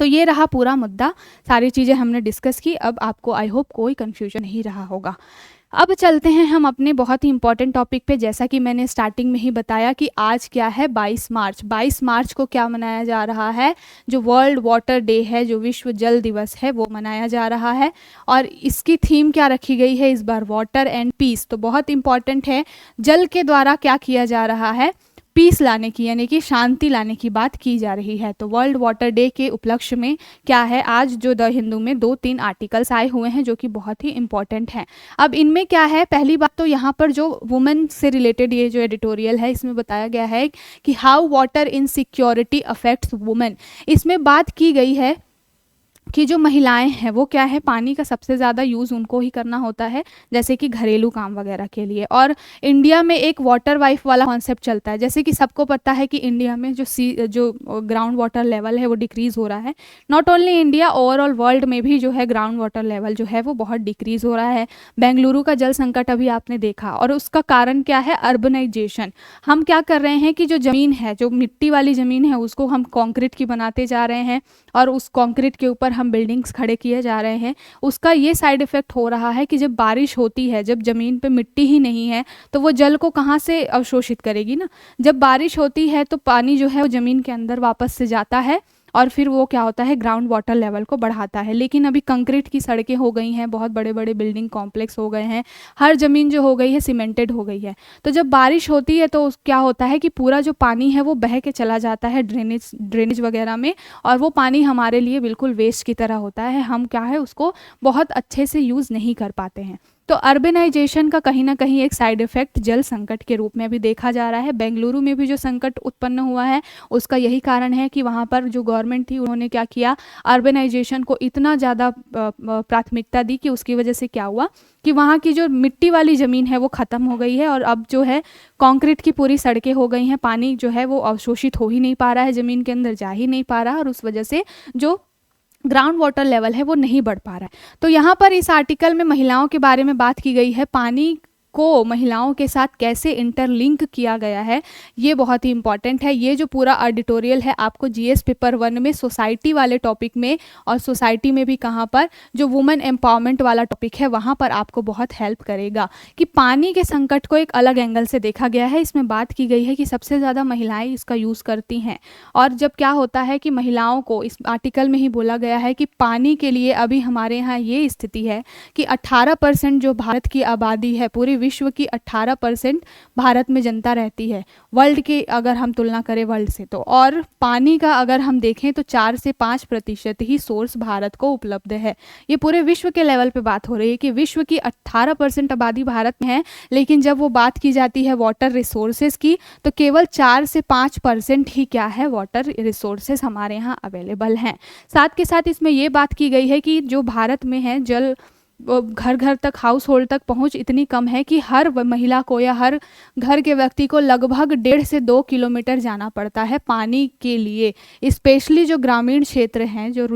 तो ये रहा पूरा मुद्दा, सारी चीज़ें हमने डिस्कस की। अब आपको आई होप कोई कन्फ्यूजन नहीं रहा होगा। अब चलते हैं हम अपने बहुत ही इंपॉर्टेंट टॉपिक पे। जैसा कि मैंने स्टार्टिंग में ही बताया कि आज क्या है, 22 मार्च। 22 मार्च को क्या मनाया जा रहा है, जो वर्ल्ड वाटर डे है, जो विश्व जल दिवस है, वो मनाया जा रहा है। और इसकी थीम क्या रखी गई है इस बार, वाटर एंड पीस। तो बहुत इंपॉर्टेंट है, जल के द्वारा क्या किया जा रहा है, पीस लाने की, यानी कि शांति लाने की बात की जा रही है। तो वर्ल्ड वाटर डे के उपलक्ष्य में क्या है, आज जो द हिंदू में 2-3 आर्टिकल्स आए हुए हैं जो कि बहुत ही इंपॉर्टेंट हैं। अब इनमें क्या है, पहली बात तो यहाँ पर जो वुमेन से रिलेटेड ये जो एडिटोरियल है इसमें बताया गया है कि how water insecurity affects women. इसमें बात की गई है कि जो महिलाएं हैं वो क्या है, पानी का सबसे ज़्यादा यूज़ उनको ही करना होता है, जैसे कि घरेलू काम वगैरह के लिए। और इंडिया में एक वाटर वाइफ वाला कॉन्सेप्ट चलता है। जैसे कि सबको पता है कि इंडिया में जो ग्राउंड वाटर लेवल है वो डिक्रीज़ हो रहा है। Not only India, overall world में भी जो है ग्राउंड वाटर लेवल जो है वो बहुत डिक्रीज़ हो रहा है। बेंगलुरु का जल संकट अभी आपने देखा, और उसका कारण क्या है, अर्बनाइजेशन। हम क्या कर रहे हैं कि जो ज़मीन है, जो मिट्टी वाली ज़मीन है, उसको हम कंक्रीट की बनाते जा रहे हैं, और उस कंक्रीट के ऊपर हम बिल्डिंग्स खड़े किए जा रहे हैं। उसका ये साइड इफ़ेक्ट हो रहा है कि जब बारिश होती है, जब ज़मीन पे मिट्टी ही नहीं है, तो वो जल को कहाँ से अवशोषित करेगी ना। जब बारिश होती है तो पानी जो है वो ज़मीन के अंदर वापस से जाता है, और फिर वो क्या होता है, ग्राउंड वाटर लेवल को बढ़ाता है। लेकिन अभी कंक्रीट की सड़कें हो गई हैं, बहुत बड़े बड़े बिल्डिंग कॉम्प्लेक्स हो गए हैं, हर ज़मीन जो हो गई है सीमेंटेड हो गई है। तो जब बारिश होती है तो क्या होता है कि पूरा जो पानी है वो बह के चला जाता है ड्रेनेज वगैरह में, और वो पानी हमारे लिए बिल्कुल वेस्ट की तरह होता है। हम क्या है, उसको बहुत अच्छे से यूज़ नहीं कर पाते हैं। तो अर्बनाइजेशन का कहीं ना कहीं एक साइड इफ़ेक्ट जल संकट के रूप में भी देखा जा रहा है। बेंगलुरु में भी जो संकट उत्पन्न हुआ है उसका यही कारण है कि वहाँ पर जो गवर्नमेंट थी उन्होंने क्या किया, अर्बनाइजेशन को इतना ज़्यादा प्राथमिकता दी कि उसकी वजह से क्या हुआ कि वहाँ की जो मिट्टी वाली ज़मीन है वो ख़त्म हो गई है, और अब जो है कंक्रीट की पूरी सड़कें हो गई हैं। पानी जो है वो अवशोषित हो ही नहीं पा रहा है, ज़मीन के अंदर जा ही नहीं पा रहा, और उस वजह से जो ग्राउंड वाटर लेवल है वो नहीं बढ़ पा रहा है। तो यहाँ पर इस आर्टिकल में महिलाओं के बारे में बात की गई है, पानी को महिलाओं के साथ कैसे इंटरलिंक किया गया है, ये बहुत ही इंपॉर्टेंट है। ये जो पूरा एडिटोरियल है आपको जीएस पेपर 1 में सोसाइटी वाले टॉपिक में, और सोसाइटी में भी कहाँ पर, जो वुमेन एम्पावरमेंट वाला टॉपिक है वहाँ पर आपको बहुत हेल्प करेगा कि पानी के संकट को एक अलग एंगल से देखा गया है। इसमें बात की गई है कि सबसे ज़्यादा महिलाएं इसका यूज़ करती हैं, और जब क्या होता है कि महिलाओं को, इस आर्टिकल में ही बोला गया है कि पानी के लिए अभी हमारे यहाँ ये स्थिति है कि 18% जो भारत की आबादी है, पूरी विश्व की 18% भारत में जनता रहती है, वर्ल्ड के अगर हम तुलना करें वर्ल्ड से तो। और पानी का अगर हम देखें तो 4 से 5% ही सोर्स भारत को उपलब्ध है। ये पूरे विश्व के लेवल पे बात हो रही है कि विश्व की 18% आबादी भारत में है, लेकिन जब वो बात की जाती है वाटर रिसोर्सेज की तो केवल 4 से 5% ही क्या है, वाटर रिसोर्सेज हमारे यहाँ अवेलेबल हैं। साथ के साथ इसमें ये बात की गई है कि जो भारत में है जल घर घर तक, हाउस होल्ड तक पहुंच इतनी कम है कि हर महिला को या हर घर के व्यक्ति को लगभग 1.5 से 2 किलोमीटर जाना पड़ता है पानी के लिए। स्पेशली जो ग्रामीण क्षेत्र हैं, जो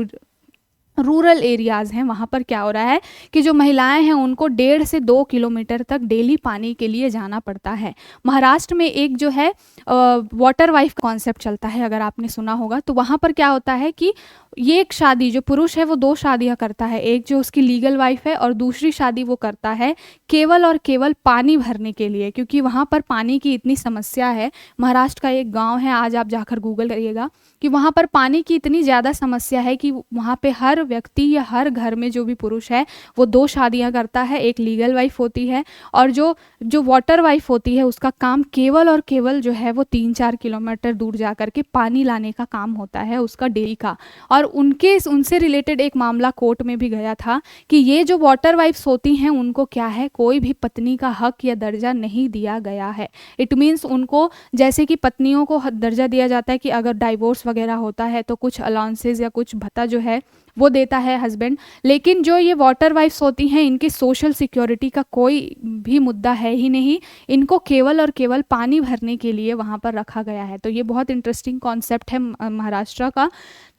रूरल एरियाज़ हैं, वहाँ पर क्या हो रहा है कि जो महिलाएं हैं उनको 1.5 से 2 किलोमीटर तक डेली पानी के लिए जाना पड़ता है। महाराष्ट्र में एक जो है वाटर वाइफ कॉन्सेप्ट चलता है, अगर आपने सुना होगा, तो वहाँ पर क्या होता है कि ये एक शादी, जो पुरुष है वो 2 शादियाँ करता है, एक जो उसकी लीगल वाइफ है और दूसरी शादी वो करता है केवल और केवल पानी भरने के लिए, क्योंकि वहाँ पर पानी की इतनी समस्या है। महाराष्ट्र का एक गाँव है, आज आप जाकर गूगल करिएगा, कि वहाँ पर पानी की इतनी ज़्यादा समस्या है कि वहाँ पे हर व्यक्ति या हर घर में जो भी पुरुष है वो 2 शादियाँ करता है, एक लीगल वाइफ होती है और जो जो वाटर वाइफ होती है उसका काम केवल और केवल जो है वो 3-4 किलोमीटर दूर जा कर के पानी लाने का काम होता है उसका डेली का। और उनसे रिलेटेड एक मामला कोर्ट में भी गया था कि ये जो वाटर वाइफ्स होती हैं उनको क्या है, कोई भी पत्नी का हक या दर्जा नहीं दिया गया है। इट मीन्स उनको, जैसे कि पत्नियों को दर्जा दिया जाता है कि अगर डाइवोर्स वगैरह होता है तो कुछ अलाउंसेस या कुछ भत्ता जो है वो देता है हस्बैंड, लेकिन जो ये वाटर वाइफ्स होती हैं इनकी सोशल सिक्योरिटी का कोई भी मुद्दा है ही नहीं। इनको केवल और केवल पानी भरने के लिए वहाँ पर रखा गया है। तो ये बहुत इंटरेस्टिंग कॉन्सेप्ट है महाराष्ट्र का।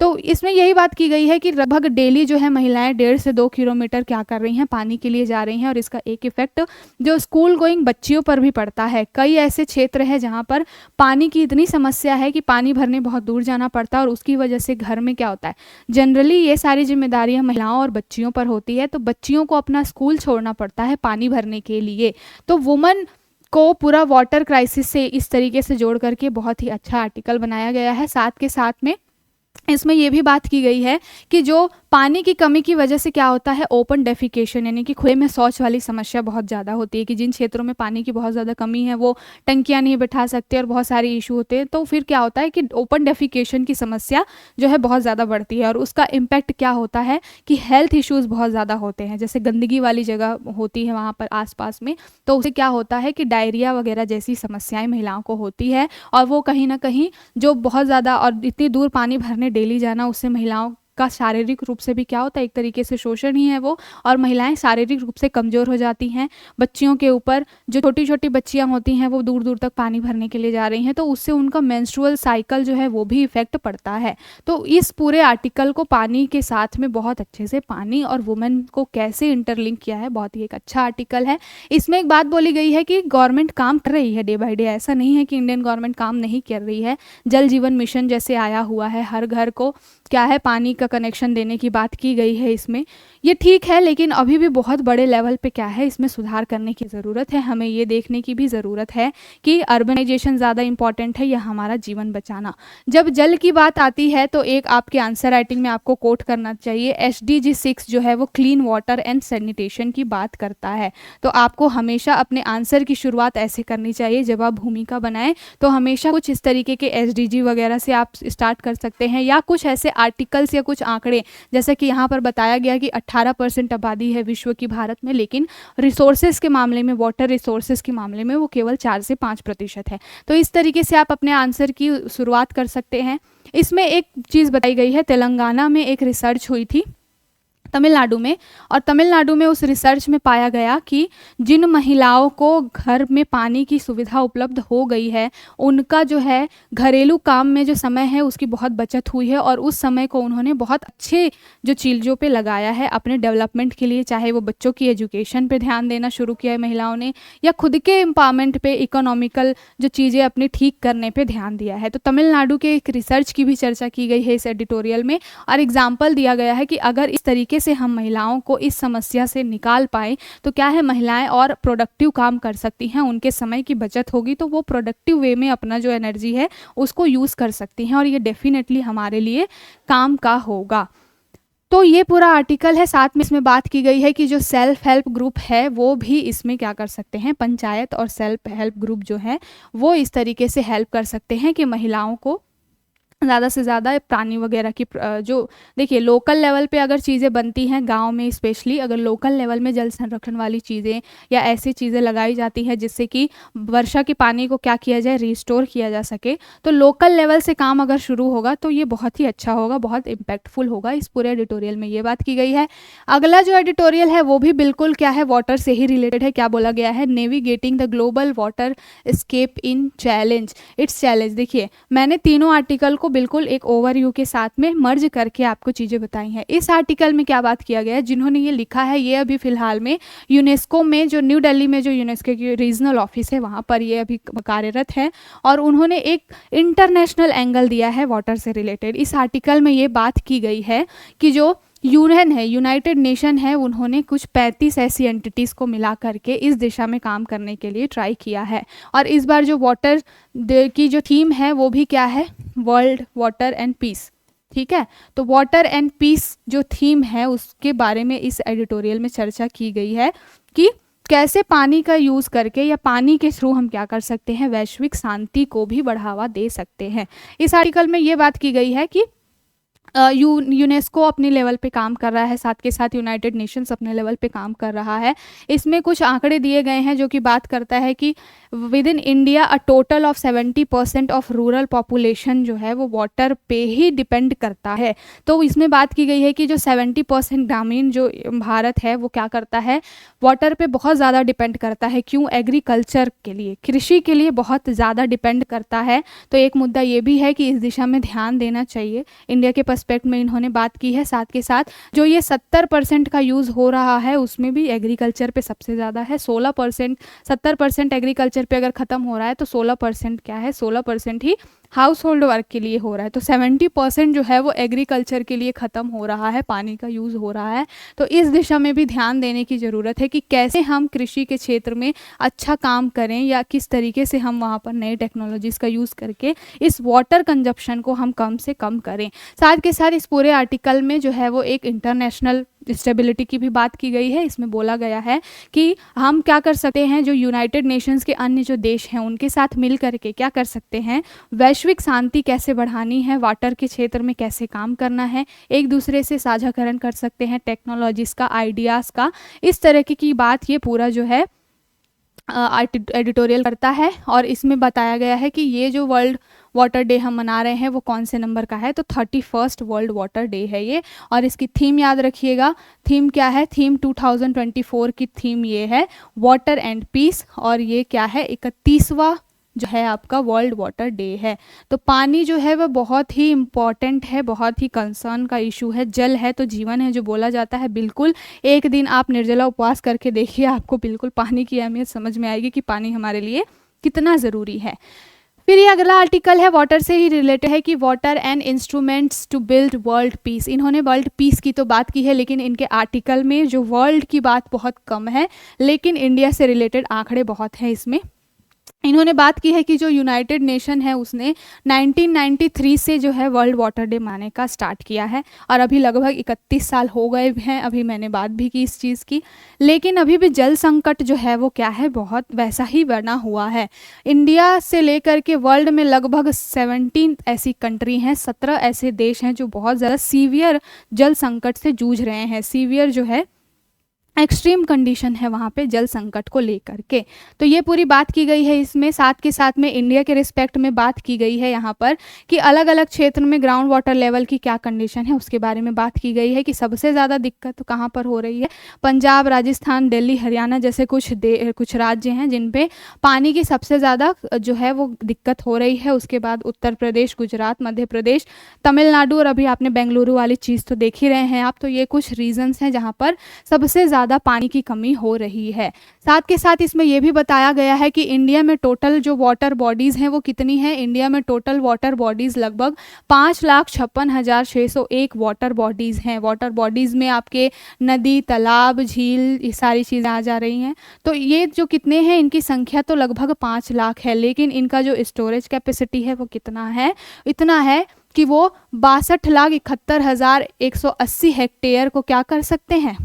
तो इसमें यही बात की गई है कि लगभग डेली जो है महिलाएं 1.5 से 2 किलोमीटर क्या कर रही हैं, पानी के लिए जा रही हैं, और इसका एक इफेक्ट जो स्कूल गोइंग बच्चियों पर भी पड़ता है। कई ऐसे क्षेत्र हैं जहाँ पर पानी की इतनी समस्या है कि पानी भरने बहुत दूर जाना पड़ता है, और उसकी वजह से घर में क्या होता है, जनरली ये सारी जिम्मेदारियां महिलाओं और बच्चियों पर होती है, तो बच्चियों को अपना स्कूल छोड़ना पड़ता है पानी भरने के लिए। तो वुमन को पूरा वाटर क्राइसिस से इस तरीके से जोड़ करके बहुत ही अच्छा आर्टिकल बनाया गया है। साथ के साथ में इसमें यह भी बात की गई है कि जो पानी की कमी की वजह से क्या होता है, ओपन डेफिकेशन यानी कि खुले में शौच वाली समस्या बहुत ज़्यादा होती है, कि जिन क्षेत्रों में पानी की बहुत ज़्यादा कमी है वो टंकियाँ नहीं बैठा सकते और बहुत सारे इशू होते हैं, तो फिर क्या होता है कि ओपन डेफिकेशन की समस्या जो है बहुत ज़्यादा बढ़ती है, और उसका इम्पैक्ट क्या होता है कि हेल्थ इश्यूज़ बहुत ज़्यादा होते हैं। जैसे गंदगी वाली जगह होती है वहाँ पर आसपास में, तो उससे क्या होता है कि डायरिया वगैरह जैसी समस्याएं महिलाओं को होती है, और वो कहीं ना कहीं जो बहुत ज़्यादा और इतनी दूर पानी भरने डेली जाना, उससे महिलाओं का शारीरिक रूप से भी क्या होता है, एक तरीके से शोषण ही है वो, और महिलाएं शारीरिक रूप से कमज़ोर हो जाती हैं। बच्चियों के ऊपर, जो छोटी छोटी बच्चियां होती हैं वो दूर दूर तक पानी भरने के लिए जा रही हैं, तो उससे उनका मेंस्ट्रुअल साइकिल जो है वो भी इफेक्ट पड़ता है। तो इस पूरे आर्टिकल को पानी के साथ में बहुत अच्छे से पानी और वुमेन को कैसे इंटरलिंक किया है, बहुत ही एक अच्छा आर्टिकल है। इसमें एक बात बोली गई है कि गवर्नमेंट काम कर रही है डे बाई डे, ऐसा नहीं है कि इंडियन गवर्नमेंट काम नहीं कर रही है। जल जीवन मिशन जैसे आया हुआ है, हर घर को क्या है पानी का कनेक्शन देने की बात की गई है इसमें, ये ठीक है, लेकिन अभी भी बहुत बड़े लेवल पे क्या है, इसमें सुधार करने की ज़रूरत है। हमें ये देखने की भी ज़रूरत है कि अर्बनाइजेशन ज़्यादा इंपॉर्टेंट है या हमारा जीवन बचाना। जब जल की बात आती है तो एक आपके आंसर राइटिंग में आपको कोट करना चाहिए, SDG 6 जो है वो क्लीन वाटर एंड सैनिटेशन की बात करता है। तो आपको हमेशा अपने आंसर की शुरुआत ऐसे करनी चाहिए, जब आप भूमिका बनाएं तो हमेशा कुछ इस तरीके के SDG वगैरह से आप स्टार्ट कर सकते हैं, या कुछ ऐसे आर्टिकल्स या कुछ आंकड़े, जैसे कि यहाँ पर बताया गया कि 18% आबादी है विश्व की भारत में, लेकिन रिसोर्सेज के मामले में, वाटर रिसोर्सेज के मामले में वो केवल 4 से 5% है। तो इस तरीके से आप अपने आंसर की शुरुआत कर सकते हैं। इसमें एक चीज़ बताई गई है, तेलंगाना में एक रिसर्च हुई थी तमिलनाडु में, और तमिलनाडु में उस रिसर्च में पाया गया कि जिन महिलाओं को घर में पानी की सुविधा उपलब्ध हो गई है, उनका जो है घरेलू काम में जो समय है उसकी बहुत बचत हुई है, और उस समय को उन्होंने बहुत अच्छे जो चीज़ों पे लगाया है अपने डेवलपमेंट के लिए, चाहे वो बच्चों की एजुकेशन पे ध्यान देना शुरू किया है महिलाओं ने, या खुद के एम्पावरमेंट पे, इकोनॉमिकल जो चीज़ें अपनी ठीक करने पे ध्यान दिया है। तो तमिलनाडु के एक रिसर्च की भी चर्चा की गई है इस एडिटोरियल में, और एग्जाम्पल दिया गया है कि अगर इस तरीके से हम महिलाओं को इस समस्या से निकाल पाए तो क्या है, महिलाएं और प्रोडक्टिव काम कर सकती हैं, उनके समय की बचत होगी, तो वो प्रोडक्टिव वे में अपना जो एनर्जी है उसको यूज़ कर सकती हैं, और ये डेफिनेटली हमारे लिए काम का होगा। तो ये पूरा आर्टिकल है। साथ में इसमें बात की गई है कि जो सेल्फ हेल्प ग्रुप है वो भी इसमें क्या कर सकते हैं, पंचायत और सेल्फ हेल्प ग्रुप जो है वो इस तरीके से हेल्प कर सकते हैं कि महिलाओं को ज़्यादा से ज़्यादा पानी वगैरह की जो देखिए लोकल लेवल पे अगर चीज़ें बनती हैं गांव में, स्पेशली अगर लोकल लेवल में जल संरक्षण वाली चीज़ें या ऐसी चीज़ें लगाई जाती हैं जिससे कि वर्षा के पानी को क्या किया जाए, रिस्टोर किया जा सके, तो लोकल लेवल से काम अगर शुरू होगा तो ये बहुत ही अच्छा होगा, बहुत इम्पैक्टफुल होगा। इस पूरे एडिटोरियल में ये बात की गई है। अगला जो एडिटोरियल है वो भी बिल्कुल क्या है, वाटर से ही रिलेटेड है। क्या बोला गया है, navigating the global waterscape in challenge, it's challenge. देखिए मैंने तीनों आर्टिकल को बिल्कुल एक ओवरव्यू के साथ में मर्ज करके आपको चीज़ें बताई हैं। इस आर्टिकल में क्या बात किया गया है, जिन्होंने ये लिखा है ये अभी फ़िलहाल में यूनेस्को में, जो न्यू दिल्ली में जो यूनेस्को की रीजनल ऑफिस है वहाँ पर ये अभी कार्यरत है, और उन्होंने एक इंटरनेशनल एंगल दिया है वाटर से रिलेटेड। इस आर्टिकल में ये बात की गई है कि जो यूएन है, यूनाइटेड नेशन है, उन्होंने कुछ 35 ऐसी एंटिटीज़ को मिला करके इस दिशा में काम करने के लिए ट्राई किया है। और इस बार जो वाटर की जो थीम है वो भी क्या है, वर्ल्ड वाटर एंड पीस। ठीक है, तो वाटर एंड पीस जो थीम है उसके बारे में इस एडिटोरियल में चर्चा की गई है कि कैसे पानी का यूज़ करके या पानी के थ्रू हम क्या कर सकते हैं, वैश्विक शांति को भी बढ़ावा दे सकते हैं। इस आर्टिकल में ये बात की गई है कि यूनेस्को अपने लेवल पे काम कर रहा है, साथ के साथ यूनाइटेड नेशंस अपने लेवल पे काम कर रहा है। इसमें कुछ आंकड़े दिए गए हैं जो कि बात करता है कि with in India a total of 70% of rural population जो है वो वाटर पे ही डिपेंड करता है। तो इसमें बात की गई है कि जो 70% ग्रामीण जो भारत है वो क्या करता है, वाटर पे बहुत ज़्यादा डिपेंड करता है। क्यों? एग्रीकल्चर के लिए, कृषि के लिए बहुत ज़्यादा डिपेंड करता है। तो एक मुद्दा ये भी है कि इस दिशा में ध्यान देना चाहिए। इंडिया के पर्सपेक्ट में इन्होंने बात की है। साथ के साथ जो ये 70% का यूज़ हो रहा है उसमें भी एग्रीकल्चर पे सबसे ज़्यादा है। 16%, 70% एग्रीकल्चर पे अगर ख़त्म हो रहा है तो 16% क्या है, 16% ही हाउस होल्ड वर्क के लिए हो रहा है। तो 70% जो है वो एग्रीकल्चर के लिए ख़त्म हो रहा है, पानी का यूज़ हो रहा है। तो इस दिशा में भी ध्यान देने की ज़रूरत है कि कैसे हम कृषि के क्षेत्र में अच्छा काम करें या किस तरीके से हम वहाँ पर नए टेक्नोलॉजीज़ का यूज़ करके इस वाटर कंजप्शन को हम कम से कम करें। साथ के साथ इस पूरे आर्टिकल में जो है वो एक इंटरनेशनल स्टेबिलिटी की भी बात की गई है। इसमें बोला गया है कि हम क्या कर सकते हैं, जो यूनाइटेड नेशंस के अन्य जो देश हैं उनके साथ मिल करके क्या कर सकते हैं, वैश्विक शांति कैसे बढ़ानी है, वाटर के क्षेत्र में कैसे काम करना है, एक दूसरे से साझाकरण कर सकते हैं टेक्नोलॉजीज़ का, आइडियाज़ का। इस तरह की बात ये पूरा जो है एडिटोरियल करता है। और इसमें बताया गया है कि ये जो वर्ल्ड वाटर डे हम मना रहे हैं वो कौन से नंबर का है, तो 31st वर्ल्ड वाटर डे है ये। और इसकी थीम याद रखिएगा, थीम क्या है, थीम 2024 की थीम ये है, वाटर एंड पीस। और ये क्या है, 31वां जो है आपका वर्ल्ड वाटर डे है। तो पानी जो है वह बहुत ही इम्पॉर्टेंट है, बहुत ही कंसर्न का इशू है। जल है तो जीवन है जो बोला जाता है। बिल्कुल एक दिन आप निर्जला उपवास करके देखिए, आपको बिल्कुल पानी की अहमियत समझ में आएगी कि पानी हमारे लिए कितना ज़रूरी है। फिर ये अगला आर्टिकल है वाटर से ही रिलेटेड है कि water and instruments to build world peace. इन्होंने वर्ल्ड पीस की तो बात की है लेकिन इनके आर्टिकल में जो वर्ल्ड की बात बहुत कम है, लेकिन इंडिया से रिलेटेड आंकड़े बहुत हैं इसमें। इन्होंने बात की है कि जो यूनाइटेड नेशन है उसने 1993 से जो है वर्ल्ड वाटर डे मनाने का स्टार्ट किया है और अभी लगभग 31 साल हो गए हैं। अभी मैंने बात भी की इस चीज़ की, लेकिन अभी भी जल संकट जो है वो क्या है, बहुत वैसा ही बना हुआ है। इंडिया से लेकर के वर्ल्ड में लगभग 17 ऐसी कंट्री हैं, 17 ऐसे देश हैं जो बहुत ज़्यादा सीवियर जल संकट से जूझ रहे हैं। सीवियर जो है एक्सट्रीम कंडीशन है वहाँ पे जल संकट को लेकर के। तो ये पूरी बात की गई है इसमें। साथ के साथ में इंडिया के रिस्पेक्ट में बात की गई है यहाँ पर कि अलग अलग क्षेत्र में ग्राउंड वाटर लेवल की क्या कंडीशन है उसके बारे में बात की गई है कि सबसे ज़्यादा दिक्कत कहाँ पर हो रही है। पंजाब, राजस्थान, दिल्ली, हरियाणा जैसे कुछ राज्य हैं जिन पे पानी की सबसे ज़्यादा जो है वो दिक्कत हो रही है। उसके बाद उत्तर प्रदेश, गुजरात, मध्य प्रदेश, तमिलनाडु, और अभी आपने बेंगलुरु वाली चीज़ तो देख ही रहे हैं आप। तो ये कुछ रीजंस हैं जहाँ पर सबसे ज़्यादा पानी की कमी हो रही है। साथ के साथ इसमें यह भी बताया गया है कि इंडिया में टोटल जो वाटर बॉडीज़ हैं वो कितनी है। इंडिया में टोटल वाटर बॉडीज़ लगभग 5,56,601 वाटर बॉडीज़ हैं। वाटर बॉडीज़ में आपके नदी, तालाब, झील, ये सारी चीज़ें आ जा रही हैं। तो ये जो कितने हैं, इनकी संख्या तो लगभग 5 लाख है, लेकिन इनका जो स्टोरेज कैपेसिटी है वो कितना है, इतना है कि वो 62,71,180 हेक्टेयर को क्या कर सकते हैं,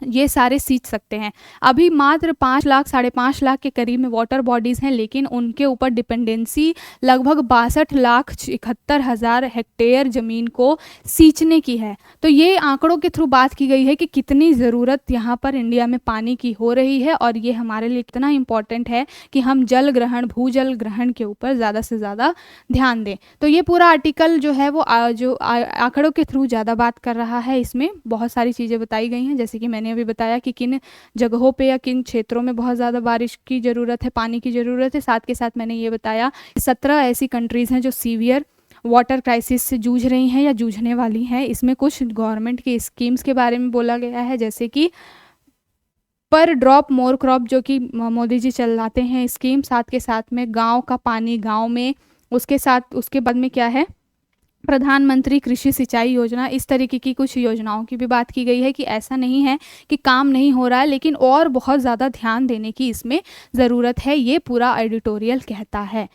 ये सारे सींच सकते हैं। अभी मात्र 5 लाख, 5.5 लाख के करीब में वाटर बॉडीज़ हैं, लेकिन उनके ऊपर डिपेंडेंसी लगभग 62,71,000 हेक्टेयर ज़मीन को सींचने की है। तो ये आंकड़ों के थ्रू बात की गई है कि कितनी ज़रूरत यहाँ पर इंडिया में पानी की हो रही है और ये हमारे लिए कितना इम्पॉर्टेंट है कि हम जल ग्रहण, भूजल ग्रहण के ऊपर ज़्यादा से ज़्यादा ध्यान दें। तो ये पूरा आर्टिकल जो है वो आंकड़ों के थ्रू ज़्यादा बात कर रहा है। इसमें बहुत सारी चीज़ें बताई गई हैं, जैसे कि मैंने अभी बताया कि किन जगहों पे या किन क्षेत्रों में बहुत ज़्यादा बारिश की ज़रूरत है, पानी की ज़रूरत है। साथ के साथ मैंने ये बताया 17 ऐसी कंट्रीज़ हैं जो सीवियर वाटर क्राइसिस से जूझ रही हैं या जूझने वाली हैं। इसमें कुछ गवर्नमेंट की स्कीम्स के बारे में बोला गया है, जैसे कि पर ड्रॉप मोर क्रॉप, जो कि मोदी जी चलाते हैं स्कीम, साथ के साथ में गांव का पानी गांव में, उसके साथ उसके बाद में क्या है, प्रधानमंत्री कृषि सिंचाई योजना। इस तरीके की कुछ योजनाओं की भी बात की गई है कि ऐसा नहीं है कि काम नहीं हो रहा है, लेकिन और बहुत ज़्यादा ध्यान देने की इसमें ज़रूरत है, ये पूरा एडिटोरियल कहता है।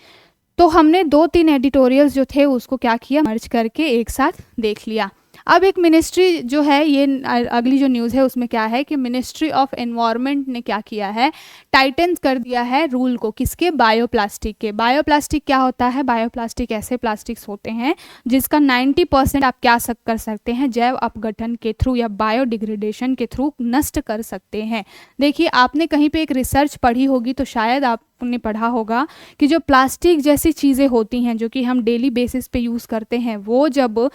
तो हमने 2-3 एडिटोरियल्स जो थे उसको क्या किया, मर्ज करके एक साथ देख लिया। अब एक मिनिस्ट्री जो है, ये अगली जो न्यूज़ है उसमें क्या है कि मिनिस्ट्री ऑफ एनवायरनमेंट ने क्या किया है, टाइटन कर दिया है रूल को, किसके, बायोप्लास्टिक के। बायोप्लास्टिक क्या होता है, बायोप्लास्टिक ऐसे प्लास्टिक्स होते हैं जिसका 90% आप क्या कर सकते हैं, जैव अपघटन के थ्रू या बायोडिग्रेडेशन के थ्रू नष्ट कर सकते हैं। देखिए, आपने कहीं पे एक रिसर्च पढ़ी होगी तो शायद आपने पढ़ा होगा कि जो प्लास्टिक जैसी चीज़ें होती हैं जो कि हम डेली बेसिस पे यूज़ करते हैं, वो जब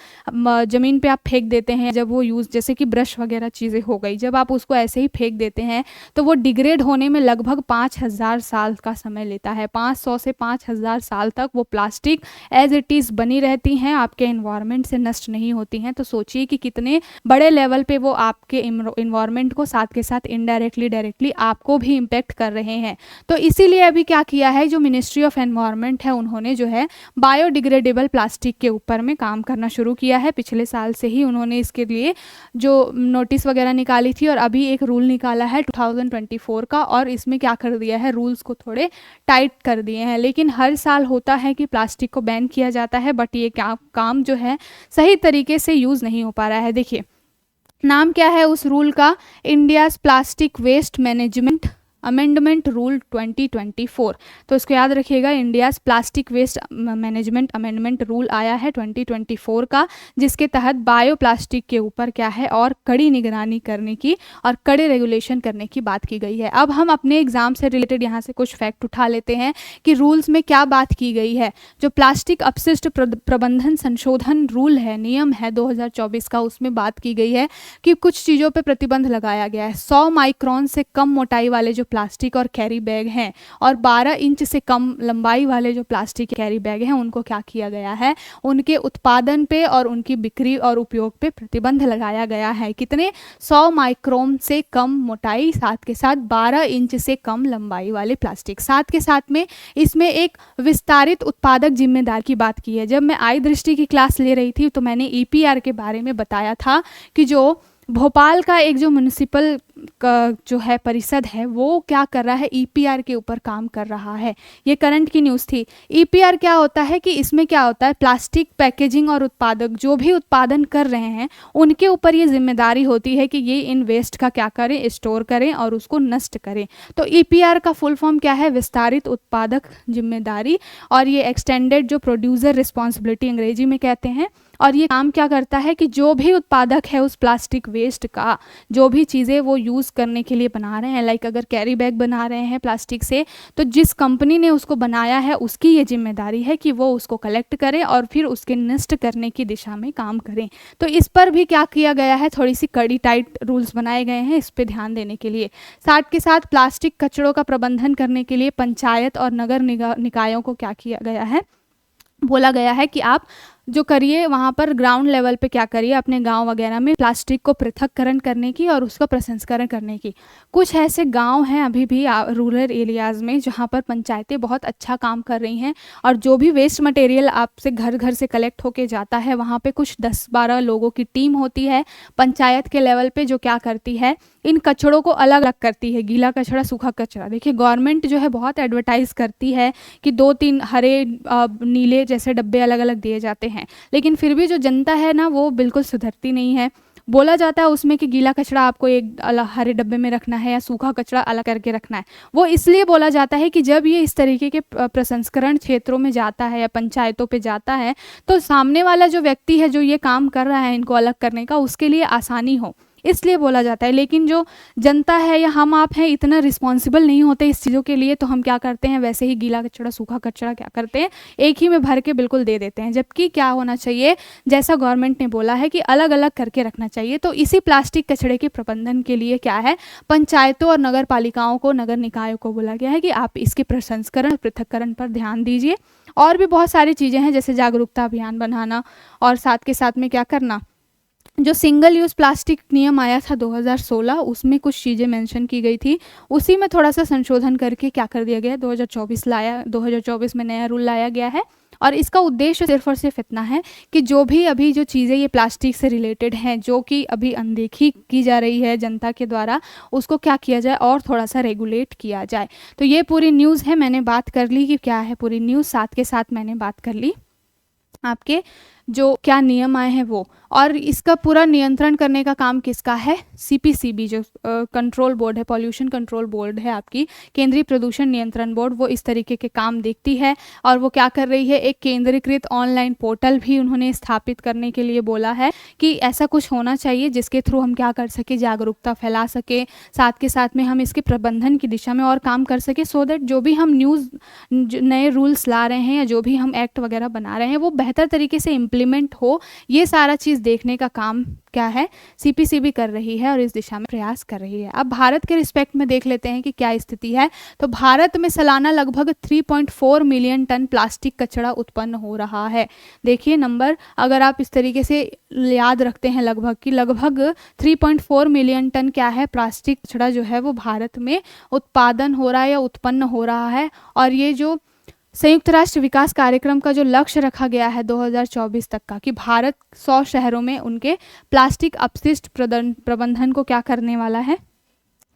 ज़मीन पे आप फेंक देते हैं, जब वो यूज़, जैसे कि ब्रश वगैरह चीज़ें हो गई, जब आप उसको ऐसे ही फेंक देते हैं तो वो डिग्रेड होने में लगभग 5000 साल का समय लेता है। 500 से 5000 साल तक वो प्लास्टिक एज इट इज़ बनी रहती हैं, आपके इन्वायरमेंट से नष्ट नहीं होती हैं। तो सोचिए कि कितने बड़े लेवल पे वो आपके इन्वायरमेंट को साथ के साथ इनडायरेक्टली डायरेक्टली आपको भी इम्पेक्ट कर रहे हैं। तो इसीलिए अभी क्या किया है, जो मिनिस्ट्री ऑफ एनवायरनमेंट है उन्होंने जो है बायोडिग्रेडेबल प्लास्टिक के ऊपर में काम करना शुरू किया है। पिछले साल से ही उन्होंने इसके लिए जो नोटिस वगैरह निकाली थी और अभी एक रूल निकाला है 2024 का, और इसमें क्या कर दिया है, रूल्स को थोड़े टाइट कर दिए हैं। लेकिन हर साल होता है कि प्लास्टिक को बैन किया जाता है, बट ये काम जो है सही तरीके से यूज़ नहीं हो पा रहा है। देखिए, नाम क्या है उस रूल का, India's plastic waste management amendment rule 2024। तो इसको याद रखिएगा, India's plastic waste management amendment rule आया है 2024 का, जिसके तहत बायो प्लास्टिक के ऊपर क्या है और कड़ी निगरानी करने की और कड़े रेगुलेशन करने की बात की गई है। अब हम अपने एग्जाम से रिलेटेड यहाँ से कुछ फैक्ट उठा लेते हैं कि रूल्स में क्या बात की गई है। जो प्लास्टिक अपशिष्ट प्रबंधन संशोधन रूल है, नियम है 2024 का, उसमें बात की गई है कि कुछ चीज़ों पर प्रतिबंध लगाया गया है। 100 माइक्रोन से कम मोटाई वाले जो प्लास्टिक और कैरी बैग हैं और 12 इंच से कम लंबाई वाले जो प्लास्टिक कैरी बैग हैं, उनको क्या किया गया है, उनके उत्पादन पे और उनकी बिक्री और उपयोग पे प्रतिबंध लगाया गया है। कितने, 100 माइक्रोन से कम मोटाई, साथ के साथ 12 इंच से कम लंबाई वाले प्लास्टिक। साथ के साथ में इसमें एक विस्तारित उत्पादक जिम्मेदारी की बात की है। जब मैं आई दृष्टि की क्लास ले रही थी तो मैंने EPR के बारे में बताया था कि जो भोपाल का एक जो म्यूनिसिपल का जो है परिषद है, वो क्या कर रहा है, EPR के ऊपर काम कर रहा है। ये करंट की न्यूज़ थी। EPR क्या होता है कि इसमें क्या होता है, प्लास्टिक पैकेजिंग और उत्पादक जो भी उत्पादन कर रहे हैं उनके ऊपर ये जिम्मेदारी होती है कि ये इन वेस्ट का क्या करें, स्टोर करें और उसको नष्ट करें। तो EPR का फुल फॉर्म क्या है, विस्तारित उत्पादक जिम्मेदारी, और ये एक्सटेंडेड जो प्रोड्यूसर रिस्पॉन्सिबिलिटी अंग्रेजी में कहते हैं। और ये काम क्या करता है कि जो भी उत्पादक है उस प्लास्टिक वेस्ट का, जो भी चीज़ें वो यूज़ करने के लिए बना रहे हैं, लाइक अगर कैरी बैग बना रहे हैं प्लास्टिक से, तो जिस कंपनी ने उसको बनाया है उसकी ये जिम्मेदारी है कि वो उसको कलेक्ट करे और फिर उसके नष्ट करने की दिशा में काम करें। तो इस पर भी क्या किया गया है, थोड़ी सी कड़ी टाइट रूल्स बनाए गए हैं इस पर ध्यान देने के लिए। साथ के साथ प्लास्टिक कचड़ों का प्रबंधन करने के लिए पंचायत और नगर निकायों को क्या किया गया है, बोला गया है कि आप जो करिए वहाँ पर ग्राउंड लेवल पे क्या करिए, अपने गांव वगैरह में प्लास्टिक को पृथक्करण करने की और उसका प्रसंस्करण करने की। कुछ ऐसे गांव हैं अभी भी रूरल एरियाज़ में जहाँ पर पंचायतें बहुत अच्छा काम कर रही हैं, और जो भी वेस्ट मटेरियल आपसे घर घर से कलेक्ट होके जाता है, वहाँ पे कुछ 10-12 लोगों की टीम होती है पंचायत के लेवल पे, जो क्या करती है, इन कचड़ों को अलग अलग करती है, गीला कचरा, सूखा कचरा। देखिए, गवर्नमेंट जो है बहुत एडवर्टाइज़ करती है कि 2-3 हरे नीले जैसे डब्बे अलग अलग दिए जाते हैं, लेकिन फिर भी जो जनता है ना, वो बिल्कुल सुधरती नहीं है। बोला जाता है उसमें कि गीला कचरा आपको एक हरे डब्बे में रखना है या सूखा कचरा अलग करके रखना है। वो इसलिए बोला जाता है कि जब ये इस तरीके के प्रसंस्करण क्षेत्रों में जाता है या पंचायतों पे जाता है, तो सामने वाला जो व्यक्ति है जो ये काम कर रहा है इनको अलग करने का, उसके लिए आसानी हो। इसलिए बोला जाता है। लेकिन जो जनता है या हम आप हैं इतना रिस्पॉन्सिबल नहीं होते इस चीज़ों के लिए, तो हम क्या करते हैं, वैसे ही गीला कचरा सूखा कचरा क्या करते हैं, एक ही में भर के बिल्कुल दे देते हैं। जबकि क्या होना चाहिए, जैसा गवर्नमेंट ने बोला है कि अलग अलग करके रखना चाहिए। तो इसी प्लास्टिक कचरे के प्रबंधन के लिए क्या है, पंचायतों और नगर पालिकाओं को, नगर निकायों को बोला गया है कि आप इसके प्रसंस्करण पृथक्करण पर ध्यान दीजिए। और भी बहुत सारी चीज़ें हैं, जैसे जागरूकता अभियान बनाना, और साथ के साथ में क्या करना, जो सिंगल यूज़ प्लास्टिक नियम आया था 2016, उसमें कुछ चीज़ें मेंशन की गई थी, उसी में थोड़ा सा संशोधन करके क्या कर दिया गया, 2024 में नया रूल लाया गया है। और इसका उद्देश्य सिर्फ और सिर्फ इतना है कि जो भी अभी जो चीज़ें ये प्लास्टिक से रिलेटेड हैं, जो कि अभी अनदेखी की जा रही है जनता के द्वारा, उसको क्या किया जाए और थोड़ा सा रेगुलेट किया जाए। तो ये पूरी न्यूज़ है, मैंने बात कर ली कि क्या है पूरी न्यूज़, साथ के साथ मैंने बात कर ली आपके जो क्या नियम आए हैं वो। और इसका पूरा नियंत्रण करने का काम किसका है, सीपीसीबी जो कंट्रोल बोर्ड है, पॉल्यूशन कंट्रोल बोर्ड है आपकी, केंद्रीय प्रदूषण नियंत्रण बोर्ड, वो इस तरीके के काम देखती है। और वो क्या कर रही है, एक केंद्रीकृत ऑनलाइन पोर्टल भी उन्होंने स्थापित करने के लिए बोला है कि ऐसा कुछ होना चाहिए जिसके थ्रू हम क्या कर सके, जागरूकता फैला सके, साथ के साथ में हम इसके प्रबंधन की दिशा में और काम कर सके, सो दैट जो भी हम नए रूल्स ला रहे हैं या जो भी हम एक्ट वगैरह बना रहे हैं वो बेहतर तरीके से इम्प्लीमेंट हो। ये सारा चीज़ देखने का काम क्या है, सीपीसीबी कर रही है और इस दिशा में प्रयास कर रही है। अब भारत के रिस्पेक्ट में देख लेते हैं कि क्या स्थिति है। तो भारत में सालाना लगभग 3.4 मिलियन टन प्लास्टिक कचरा उत्पन्न हो रहा है। देखिए नंबर, अगर आप इस तरीके से याद रखते हैं लगभग 3.4 मिलियन टन क्या है, प्लास्टिक कचरा जो है वो भारत में उत्पादन हो रहा है या उत्पन्न हो रहा है। और ये जो संयुक्त राष्ट्र विकास कार्यक्रम का जो लक्ष्य रखा गया है 2024 तक का, कि भारत 100 शहरों में उनके प्लास्टिक अपशिष्ट प्रबंधन को क्या करने वाला है,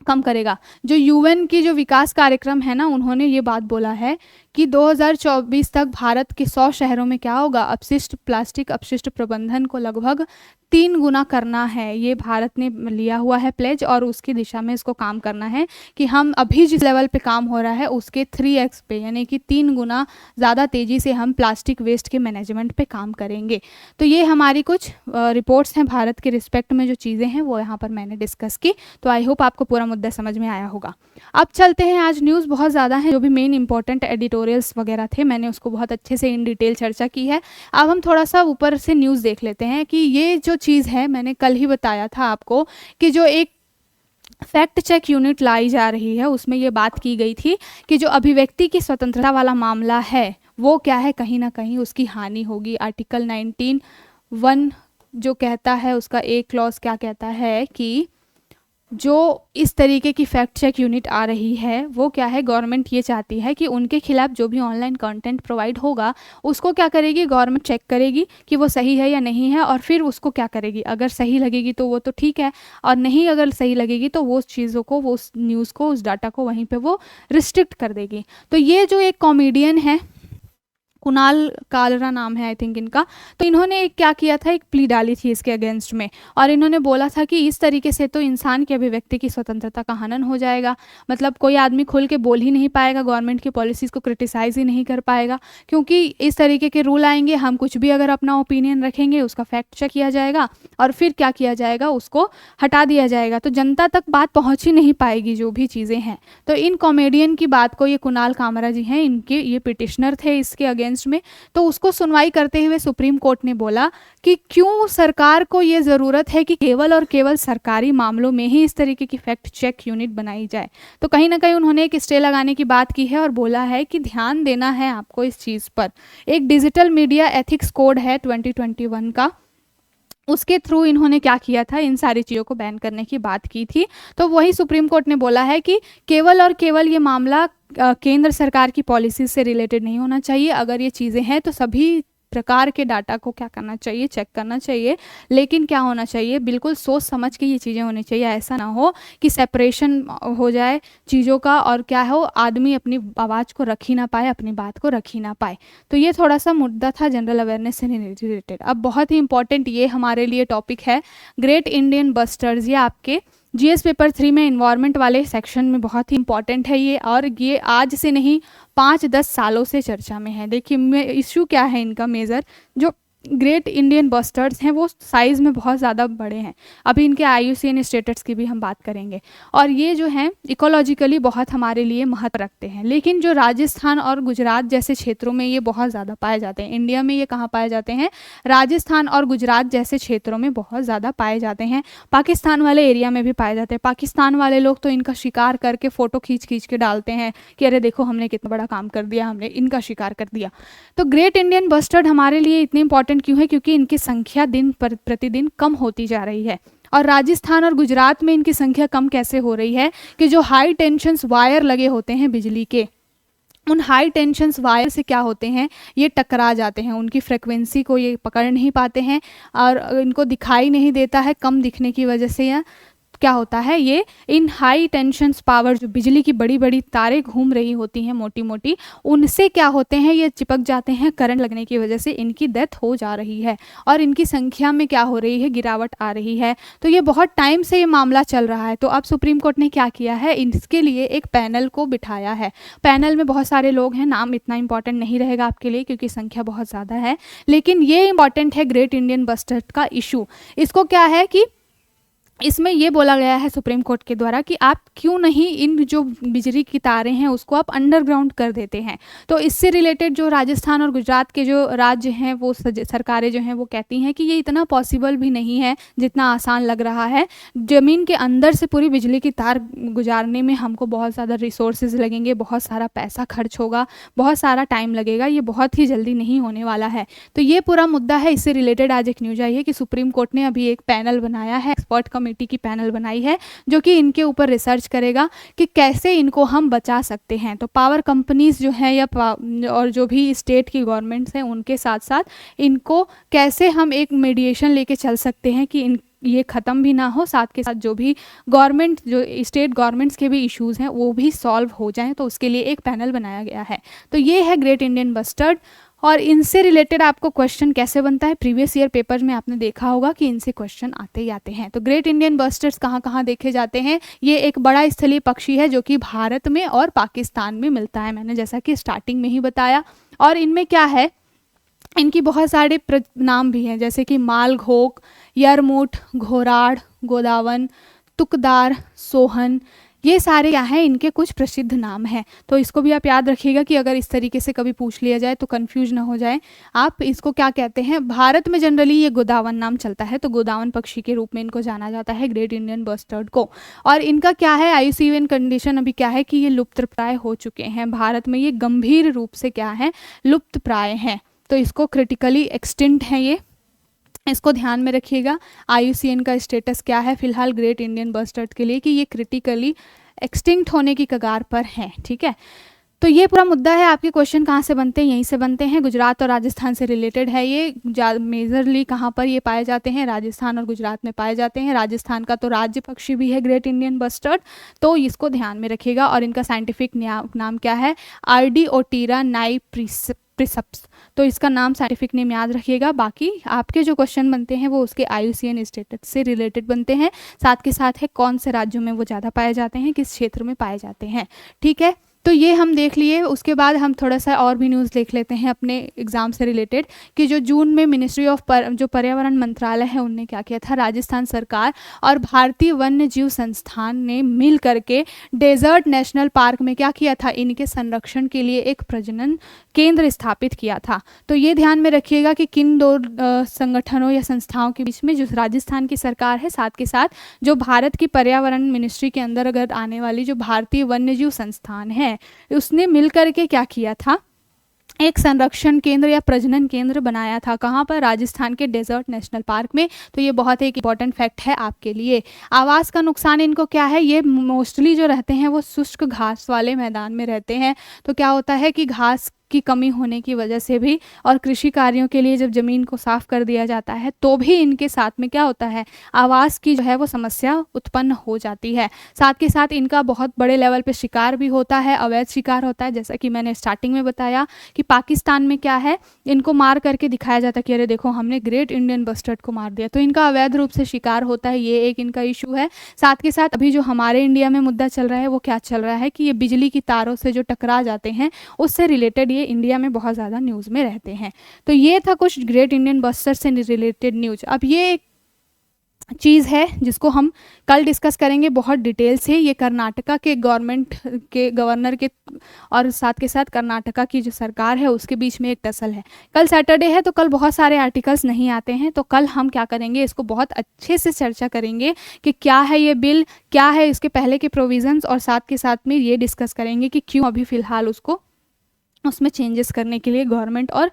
कम करेगा। जो यूएन की जो विकास कार्यक्रम है ना, उन्होंने ये बात बोला है कि 2024 तक भारत के 100 शहरों में क्या होगा, प्लास्टिक अपशिष्ट प्रबंधन को लगभग 3 गुना करना है। ये भारत ने लिया हुआ है प्लेज, और उसकी दिशा में इसको काम करना है कि हम अभी जिस लेवल पे काम हो रहा है उसके 3x पे, यानी कि 3 गुना ज़्यादा तेज़ी से हम प्लास्टिक वेस्ट के मैनेजमेंट पे काम करेंगे। तो ये हमारी कुछ रिपोर्ट्स हैं भारत के रिस्पेक्ट में, जो चीज़ें हैं वो यहाँ पर मैंने डिस्कस की। तो आई होप आपको पूरा मुद्दा समझ में आया होगा। अब चलते हैं, आज न्यूज़ बहुत ज़्यादा है, जो भी मेन इंपॉर्टेंट एडिटोरियल्स वगैरह थे मैंने उसको बहुत अच्छे से इन डिटेल चर्चा की है। अब हम थोड़ा सा ऊपर से न्यूज़ देख लेते हैं कि ये जो चीज़ है, मैंने कल ही बताया था आपको कि जो एक फैक्ट चेक यूनिट लाई जा रही है, उसमें ये बात की गई थी कि जो अभिव्यक्ति की स्वतंत्रता वाला मामला है वो क्या है, कहीं ना कहीं उसकी हानि होगी। आर्टिकल 19(1) जो कहता है, उसका एक क्लॉज क्या कहता है कि जो इस तरीके की फैक्ट चेक यूनिट आ रही है वो क्या है, गवर्नमेंट ये चाहती है कि उनके खिलाफ जो भी ऑनलाइन कंटेंट प्रोवाइड होगा उसको क्या करेगी, गवर्नमेंट चेक करेगी कि वो सही है या नहीं है, और फिर उसको क्या करेगी, अगर सही लगेगी तो वो तो ठीक है, और नहीं अगर सही लगेगी तो वो चीज़ों को, वो उस न्यूज़ को, उस डाटा को वहीं पर वो रिस्ट्रिक्ट कर देगी। तो ये जो एक कॉमेडियन है, कुणाल कालरा नाम है आई थिंक इनका, तो इन्होंने एक क्या किया था, एक प्ली डाली थी इसके अगेंस्ट में, और इन्होंने बोला था कि इस तरीके से तो इंसान की अभिव्यक्ति की स्वतंत्रता का हनन हो जाएगा। मतलब कोई आदमी खुल के बोल ही नहीं पाएगा, गवर्नमेंट की पॉलिसीज़ को क्रिटिसाइज़ ही नहीं कर पाएगा, क्योंकि इस तरीके के रूल आएंगे, हम कुछ भी अगर अपना ओपिनियन रखेंगे उसका फैक्ट चेक किया जाएगा और फिर क्या किया जाएगा, उसको हटा दिया जाएगा। तो जनता तक बात पहुँच ही नहीं पाएगी जो भी चीज़ें हैं। तो इन कॉमेडियन की बात को, ये कुणाल कामरा जी हैं, इनके ये पिटिशनर थे इसके अगेंस्ट में, तो उसको सुनवाई करते हुए सुप्रीम कोर्ट ने बोला कि क्यों सरकार को ये ज़रूरत है कि केवल और केवल सरकारी मामलों में ही इस तरीके की फैक्ट चेक यूनिट बनाई जाए। तो कहीं ना कहीं उन्होंने एक स्टे लगाने की बात की है और बोला है कि ध्यान देना है आपको इस चीज़ पर। एक डिजिटल मीडिया एथिक्स कोड है 2021 का, उसके थ्रू इन्होंने क्या किया था, इन सारी चीज़ों को बैन करने की बात की थी। तो वही सुप्रीम कोर्ट ने बोला है कि केवल और केवल ये मामला केंद्र सरकार की पॉलिसी से रिलेटेड नहीं होना चाहिए। अगर ये चीज़ें हैं तो सभी प्रकार के डाटा को क्या करना चाहिए, चेक करना चाहिए, लेकिन क्या होना चाहिए, बिल्कुल सोच समझ के ये चीज़ें होनी चाहिए। ऐसा ना हो कि सेपरेशन हो जाए चीज़ों का, और क्या हो, आदमी अपनी आवाज़ को रख ही ना पाए, अपनी बात को रख ही ना पाए। तो ये थोड़ा सा मुद्दा था जनरल अवेयरनेस से रिलेटेड। अब बहुत ही इंपॉर्टेंट ये हमारे लिए टॉपिक है, ग्रेट इंडियन बस्टर्स। ये आपके जीएस पेपर 3 में इन्वायरमेंट वाले सेक्शन में बहुत ही इंपॉर्टेंट है ये, और ये आज से नहीं 5-10 सालों से चर्चा में है। देखिए इशू क्या है इनका मेजर, जो ग्रेट इंडियन बस्टर्ड्स हैं वो साइज़ में बहुत ज़्यादा बड़े हैं। अभी इनके IUCN स्टेटस की भी हम बात करेंगे। और ये जो हैं इकोलॉजिकली बहुत हमारे लिए महत्व रखते हैं। लेकिन जो राजस्थान और गुजरात जैसे क्षेत्रों में ये बहुत ज़्यादा पाए जाते हैं। इंडिया में ये कहाँ पाए जाते हैं? राजस्थान और गुजरात जैसे क्षेत्रों में बहुत ज़्यादा पाए जाते हैं। पाकिस्तान वाले एरिया में भी पाए जाते हैं। पाकिस्तान वाले लोग तो इनका शिकार करके फ़ोटो खींच खींच के डालते हैं कि अरे देखो हमने कितना बड़ा काम कर दिया, हमने इनका शिकार कर दिया। तो ग्रेट इंडियन बस्टर्ड हमारे लिए इतने इंपॉर्टेंट क्यों है? क्योंकि इनकी संख्या दिन प्रतिदिन कम होती जा रही है। और राजस्थान और गुजरात में इनकी संख्या कम कैसे हो रही है कि जो हाई टेंशन वायर लगे होते हैं बिजली के, उन हाई टेंशन वायर से क्या होते हैं, ये टकरा जाते हैं, उनकी फ्रिक्वेंसी को ये पकड़ नहीं पाते हैं और इनको दिखाई नहीं देता है। कम दिखने की वजह से या क्या होता है, ये इन हाई टेंशन पावर जो बिजली की बड़ी बड़ी तारें घूम रही होती हैं मोटी मोटी, उनसे क्या होते हैं, ये चिपक जाते हैं। करंट लगने की वजह से इनकी डेथ हो जा रही है और इनकी संख्या में क्या हो रही है, गिरावट आ रही है। तो ये बहुत टाइम से ये मामला चल रहा है। तो अब सुप्रीम कोर्ट ने क्या किया है, इसके लिए एक पैनल को बिठाया है। पैनल में बहुत सारे लोग हैं, नाम इतना इंपॉर्टेंट नहीं रहेगा आपके लिए क्योंकि संख्या बहुत ज़्यादा है, लेकिन ये इंपॉर्टेंट है ग्रेट इंडियन बस्टर्ड का इशू। इसको क्या है कि इसमें ये बोला गया है सुप्रीम कोर्ट के द्वारा कि आप क्यों नहीं इन जो बिजली की तारें हैं उसको आप अंडरग्राउंड कर देते हैं। तो इससे रिलेटेड जो राजस्थान और गुजरात के जो राज्य हैं वो सरकारें जो हैं वो कहती हैं कि ये इतना पॉसिबल भी नहीं है जितना आसान लग रहा है। ज़मीन के अंदर से पूरी बिजली की तार गुजारने में हमको बहुत ज़्यादा रिसोर्सेज लगेंगे, बहुत सारा पैसा खर्च होगा, बहुत सारा टाइम लगेगा, ये बहुत ही जल्दी नहीं होने वाला है। तो ये पूरा मुद्दा है। इससे रिलेटेड आज एक न्यूज़ आई है कि सुप्रीम कोर्ट ने अभी एक पैनल बनाया है, एक्सपर्ट कमेटी की पैनल बनाई है जो कि इनके ऊपर रिसर्च करेगा कि कैसे इनको हम बचा सकते हैं। तो पावर कंपनीज जो है या और जो भी स्टेट की गवर्नमेंट्स हैं उनके साथ साथ इनको कैसे हम एक मीडिएशन लेके चल सकते हैं कि ये ख़त्म भी ना हो, साथ के साथ जो भी गवर्नमेंट जो स्टेट गवर्नमेंट्स के भी इश्यूज़ हैं वो भी सॉल्व हो जाएं। तो उसके लिए एक पैनल बनाया गया है। तो ये है ग्रेट इंडियन बस्टर्ड। और इनसे रिलेटेड आपको क्वेश्चन कैसे बनता है, प्रीवियस ईयर पेपर में आपने देखा होगा कि इनसे क्वेश्चन आते ही आते हैं। तो ग्रेट इंडियन बस्टर्ड्स कहाँ कहाँ देखे जाते हैं? ये एक बड़ा स्थलीय पक्षी है जो कि भारत में और पाकिस्तान में मिलता है, मैंने जैसा कि स्टार्टिंग में ही बताया। और इनमें क्या है, इनकी बहुत सारे नाम भी हैं जैसे कि मालघोक, यरमुट, घोराड़, गोदावन, तुकदार, सोहन, ये सारे क्या हैं, इनके कुछ प्रसिद्ध नाम हैं। तो इसको भी आप याद रखिएगा कि अगर इस तरीके से कभी पूछ लिया जाए तो कंफ्यूज ना हो जाए। आप इसको क्या कहते हैं, भारत में जनरली ये गोदावन नाम चलता है, तो गोदावन पक्षी के रूप में इनको जाना जाता है ग्रेट इंडियन बस्टर्ड को। और इनका क्या है, IUCN कंडीशन अभी क्या है कि ये लुप्तप्राय हो चुके हैं। भारत में ये गंभीर रूप से क्या है, लुप्तप्राय हैं। तो इसको क्रिटिकली एक्सटिंक्ट है ये, इसको ध्यान में रखिएगा। IUCN का स्टेटस क्या है फिलहाल ग्रेट इंडियन बस्टर्ड के लिए कि ये क्रिटिकली एक्सटिंक्ट होने की कगार पर हैं। ठीक है, तो ये पूरा मुद्दा है। आपके क्वेश्चन कहाँ से बनते हैं, यहीं से बनते हैं। गुजरात और राजस्थान से रिलेटेड है ये। मेजरली कहाँ पर ये पाए जाते हैं, राजस्थान और गुजरात में पाए जाते हैं। राजस्थान का तो राज्य पक्षी भी है ग्रेट इंडियन बस्टर्ड, तो इसको ध्यान में रखिएगा। और इनका साइंटिफिक नाम क्या है, आर्डियोटीरा नाइप्रिसप्स। तो इसका नाम साइंटिफिक नेम याद रखिएगा। बाकी आपके जो क्वेश्चन बनते हैं वो उसके IUCN स्टेटस से रिलेटेड बनते हैं, साथ के साथ है कौन से राज्यों में वो ज़्यादा पाए जाते हैं, किस क्षेत्र में पाए जाते हैं। ठीक है, तो ये हम देख लिए। उसके बाद हम थोड़ा सा और भी न्यूज़ देख लेते हैं अपने एग्ज़ाम से रिलेटेड कि जो जून में मिनिस्ट्री ऑफ जो पर्यावरण मंत्रालय है उनने क्या किया था, राजस्थान सरकार और भारतीय वन्य जीव संस्थान ने मिल करके डेजर्ट नेशनल पार्क में क्या किया था, इनके संरक्षण के लिए एक प्रजनन केंद्र स्थापित किया था। तो ये ध्यान में रखिएगा कि किन दो संगठनों या संस्थाओं के बीच में, जो राजस्थान की सरकार है साथ के साथ जो भारत की पर्यावरण मिनिस्ट्री के अंदर अगर आने वाली जो भारतीय वन्यजीव संस्थान है उसने मिलकर के क्या किया था, एक संरक्षण केंद्र या प्रजनन केंद्र बनाया था। कहाँ पर, राजस्थान के डेजर्ट नेशनल पार्क में। तो ये बहुत एक इंपॉर्टेंट फैक्ट है आपके लिए। आवास का नुकसान इनको क्या है, ये मोस्टली जो रहते हैं वो शुष्क घास वाले मैदान में रहते हैं। तो क्या होता है कि घास की कमी होने की वजह से भी और कृषि कार्यों के लिए जब ज़मीन को साफ कर दिया जाता है तो भी इनके साथ में क्या होता है, आवास की जो है वो समस्या उत्पन्न हो जाती है। साथ के साथ इनका बहुत बड़े लेवल पे शिकार भी होता है, अवैध शिकार होता है। जैसा कि मैंने स्टार्टिंग में बताया कि पाकिस्तान में क्या है, इनको मार करके दिखाया जाता है कि अरे देखो हमने ग्रेट इंडियन बस्टर्ड को मार दिया। तो इनका अवैध रूप से शिकार होता है, ये एक इनका इशू है। साथ के साथ अभी जो हमारे इंडिया में मुद्दा चल रहा है वो क्या चल रहा है कि ये बिजली की तारों से जो टकरा जाते हैं उससे रिलेटेड ये इंडिया में बहुत ज़्यादा न्यूज़ में रहते हैं। तो ये था कुछ ग्रेट इंडियन बस्टर से रिलेटेड न्यूज। अब ये एक चीज़ है जिसको हम कल डिस्कस करेंगे बहुत डिटेल से। ये कर्नाटका के गवर्नमेंट के गवर्नर के और साथ के साथ कर्नाटका की जो सरकार है उसके बीच में एक टसल है। कल सैटरडे है तो कल बहुत सारे आर्टिकल्स नहीं आते हैं, तो कल हम क्या करेंगे, इसको बहुत अच्छे से चर्चा करेंगे कि क्या है ये बिल, क्या है इसके पहले के प्रोविजंस, और साथ के साथ में ये डिस्कस करेंगे कि क्यों अभी फ़िलहाल उसमें चेंजेस करने के लिए गवर्नमेंट और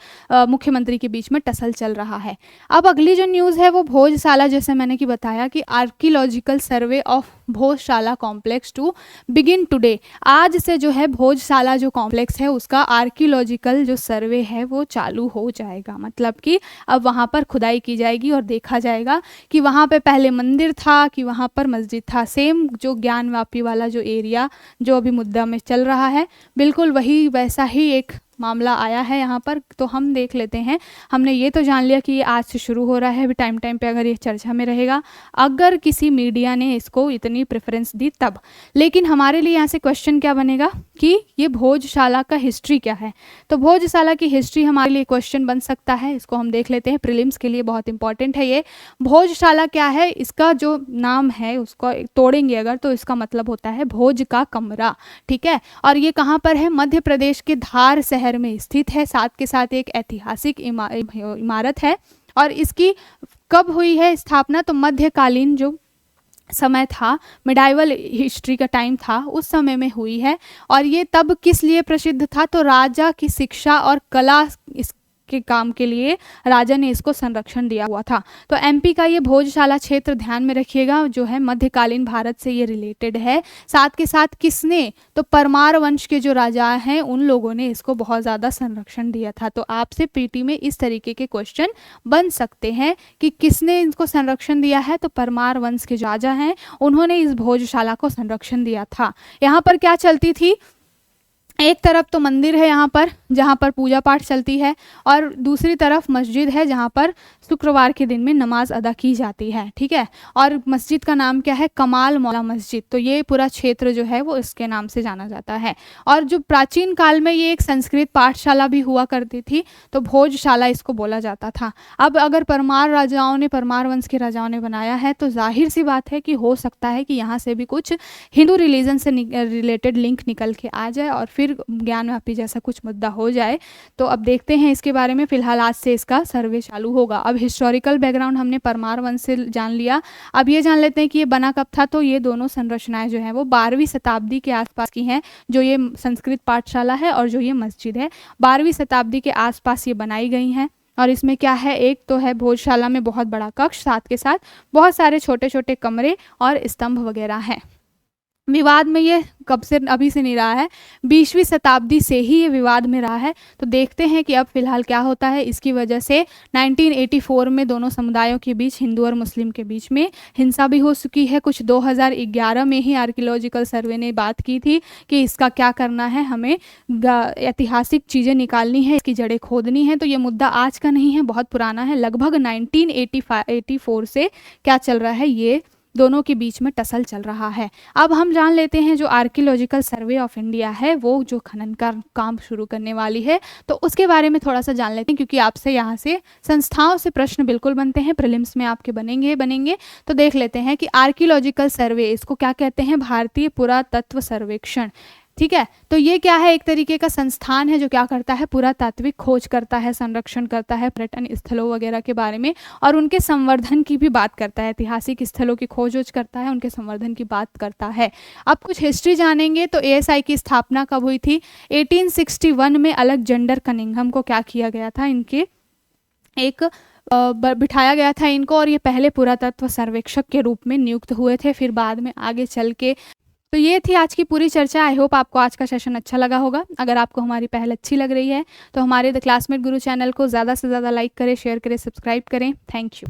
मुख्यमंत्री के बीच में टसल चल रहा है। अब अगली जो न्यूज़ है वो भोजशाला, जैसे मैंने कि बताया कि archaeological survey of Bhojshala complex to begin today. आज से जो है भोजशाला जो कॉम्प्लेक्स है उसका आर्कियोलॉजिकल जो सर्वे है वो चालू हो जाएगा। मतलब कि अब वहाँ पर खुदाई की जाएगी और देखा जाएगा कि वहाँ पे पहले मंदिर था कि वहाँ पर मस्जिद था। सेम जो ज्ञानवापी वाला जो एरिया जो अभी मुद्दा में चल रहा है, बिल्कुल वही वैसा ही एक मामला आया है यहाँ पर। तो हम देख लेते हैं। हमने ये तो जान लिया कि ये आज से शुरू हो रहा है, अभी टाइम टाइम पे अगर ये चर्चा में रहेगा, अगर किसी मीडिया ने इसको इतनी प्रेफरेंस दी तब। लेकिन हमारे लिए यहाँ से क्वेश्चन क्या बनेगा कि ये भोजशाला का हिस्ट्री क्या है। तो भोजशाला की हिस्ट्री हमारे लिए क्वेश्चन बन सकता है, इसको हम देख लेते हैं। प्रीलिम्स के लिए बहुत इंपॉर्टेंट है ये। भोजशाला क्या है, इसका जो नाम है उसको तोड़ेंगे अगर तो इसका मतलब होता है भोज का कमरा। ठीक है, और ये कहाँ पर है, मध्य प्रदेश के धार शहर में स्थित है। साथ के साथ एक ऐतिहासिक इमारत है। और इसकी कब हुई है स्थापना, तो मध्यकालीन जो समय था, मिडाइवल हिस्ट्री का टाइम था, उस समय में हुई है। और ये तब किस लिए प्रसिद्ध था, तो राजा की शिक्षा और कला के काम के लिए राजा ने इसको संरक्षण दिया हुआ था। तो एमपी का ये भोजशाला क्षेत्र ध्यान में रखिएगा, जो है मध्यकालीन भारत से ये रिलेटेड है। साथ के साथ किसने, तो परमार वंश के जो राजा हैं उन लोगों ने इसको बहुत ज़्यादा संरक्षण दिया था। तो आपसे पीटी में इस तरीके के क्वेश्चन बन सकते हैं कि किसने इनको संरक्षण दिया है, तो परमार वंश के राजा हैं, उन्होंने इस भोजशाला को संरक्षण दिया था। यहाँ पर क्या चलती थी, एक तरफ तो मंदिर है यहाँ पर जहाँ पर पूजा पाठ चलती है, और दूसरी तरफ मस्जिद है जहाँ पर शुक्रवार के दिन में नमाज अदा की जाती है। ठीक है, और मस्जिद का नाम क्या है, कमाल मौला मस्जिद। तो ये पूरा क्षेत्र जो है वो इसके नाम से जाना जाता है। और जो प्राचीन काल में ये एक संस्कृत पाठशाला भी हुआ करती थी, तो भोजशाला इसको बोला जाता था। अब अगर परमार वंश के राजाओं ने बनाया है तो जाहिर सी बात है कि हो सकता है कि यहाँ से भी कुछ हिंदू रिलीजन से रिलेटेड लिंक निकल के आ जाए और फिर ज्ञानवापी जैसा कुछ मुद्दा हो जाए। तो अब देखते हैं इसके बारे में। फिलहाल आज से इसका सर्वे चालू होगा। अब हिस्टोरिकल बैकग्राउंड हमने परमार वंश से जान लिया, अब ये जान लेते हैं कि ये बना कब था। तो ये दोनों संरचनाएं जो हैं वो 12वीं शताब्दी के आसपास की हैं, जो ये संस्कृत पाठशाला है और जो ये मस्जिद है 12वीं शताब्दी के आसपास ये बनाई गई हैं। और इसमें क्या है, एक तो है भोजशाला में बहुत बड़ा कक्ष, साथ के साथ बहुत सारे छोटे छोटे कमरे और स्तंभ वगैरह हैं। विवाद में ये कब से, अभी से नहीं रहा है, 20वीं शताब्दी से ही ये विवाद में रहा है। तो देखते हैं कि अब फिलहाल क्या होता है। इसकी वजह से 1984 में दोनों समुदायों के बीच, हिंदू और मुस्लिम के बीच में हिंसा भी हो चुकी है। कुछ 2011 में ही आर्कियोलॉजिकल सर्वे ने बात की थी कि इसका क्या करना है, हमें ऐतिहासिक चीज़ें निकालनी है, इसकी जड़ें खोदनी है। तो ये मुद्दा आज का नहीं है, बहुत पुराना है। लगभग 1984 से क्या चल रहा है, ये दोनों के बीच में टसल चल रहा है। अब हम जान लेते हैं जो आर्कियोलॉजिकल सर्वे ऑफ इंडिया है वो जो खनन का काम शुरू करने वाली है, तो उसके बारे में थोड़ा सा जान लेते हैं, क्योंकि आपसे यहाँ से संस्थाओं से प्रश्न बिल्कुल बनते हैं, प्रीलिम्स में आपके बनेंगे। तो देख लेते हैं कि आर्कियोलॉजिकल सर्वे, इसको क्या कहते हैं, भारतीय पुरातत्व सर्वेक्षण। ठीक है, तो ये क्या है, एक तरीके का संस्थान है जो क्या करता है, पुरातात्विक खोज करता है, संरक्षण करता है पर्यटन स्थलों वगैरह के बारे में, और उनके संवर्धन की भी बात करता है। ऐतिहासिक स्थलों की खोज करता है, उनके संवर्धन की बात करता है। अब कुछ हिस्ट्री जानेंगे। तो एएसआई की स्थापना कब हुई थी, 1861 में अलेक्जेंडर कनिंघम को क्या किया गया था, इनके एक बिठाया गया था इनको, और ये पहले पुरातत्व सर्वेक्षक के रूप में नियुक्त हुए थे, फिर बाद में आगे चल के। तो ये थी आज की पूरी चर्चा। आई होप आपको आज का सेशन अच्छा लगा होगा। अगर आपको हमारी पहल अच्छी लग रही है तो हमारे द क्लासमेट गुरु चैनल को ज़्यादा से ज़्यादा लाइक करें, शेयर करें, सब्सक्राइब करें। Thank you.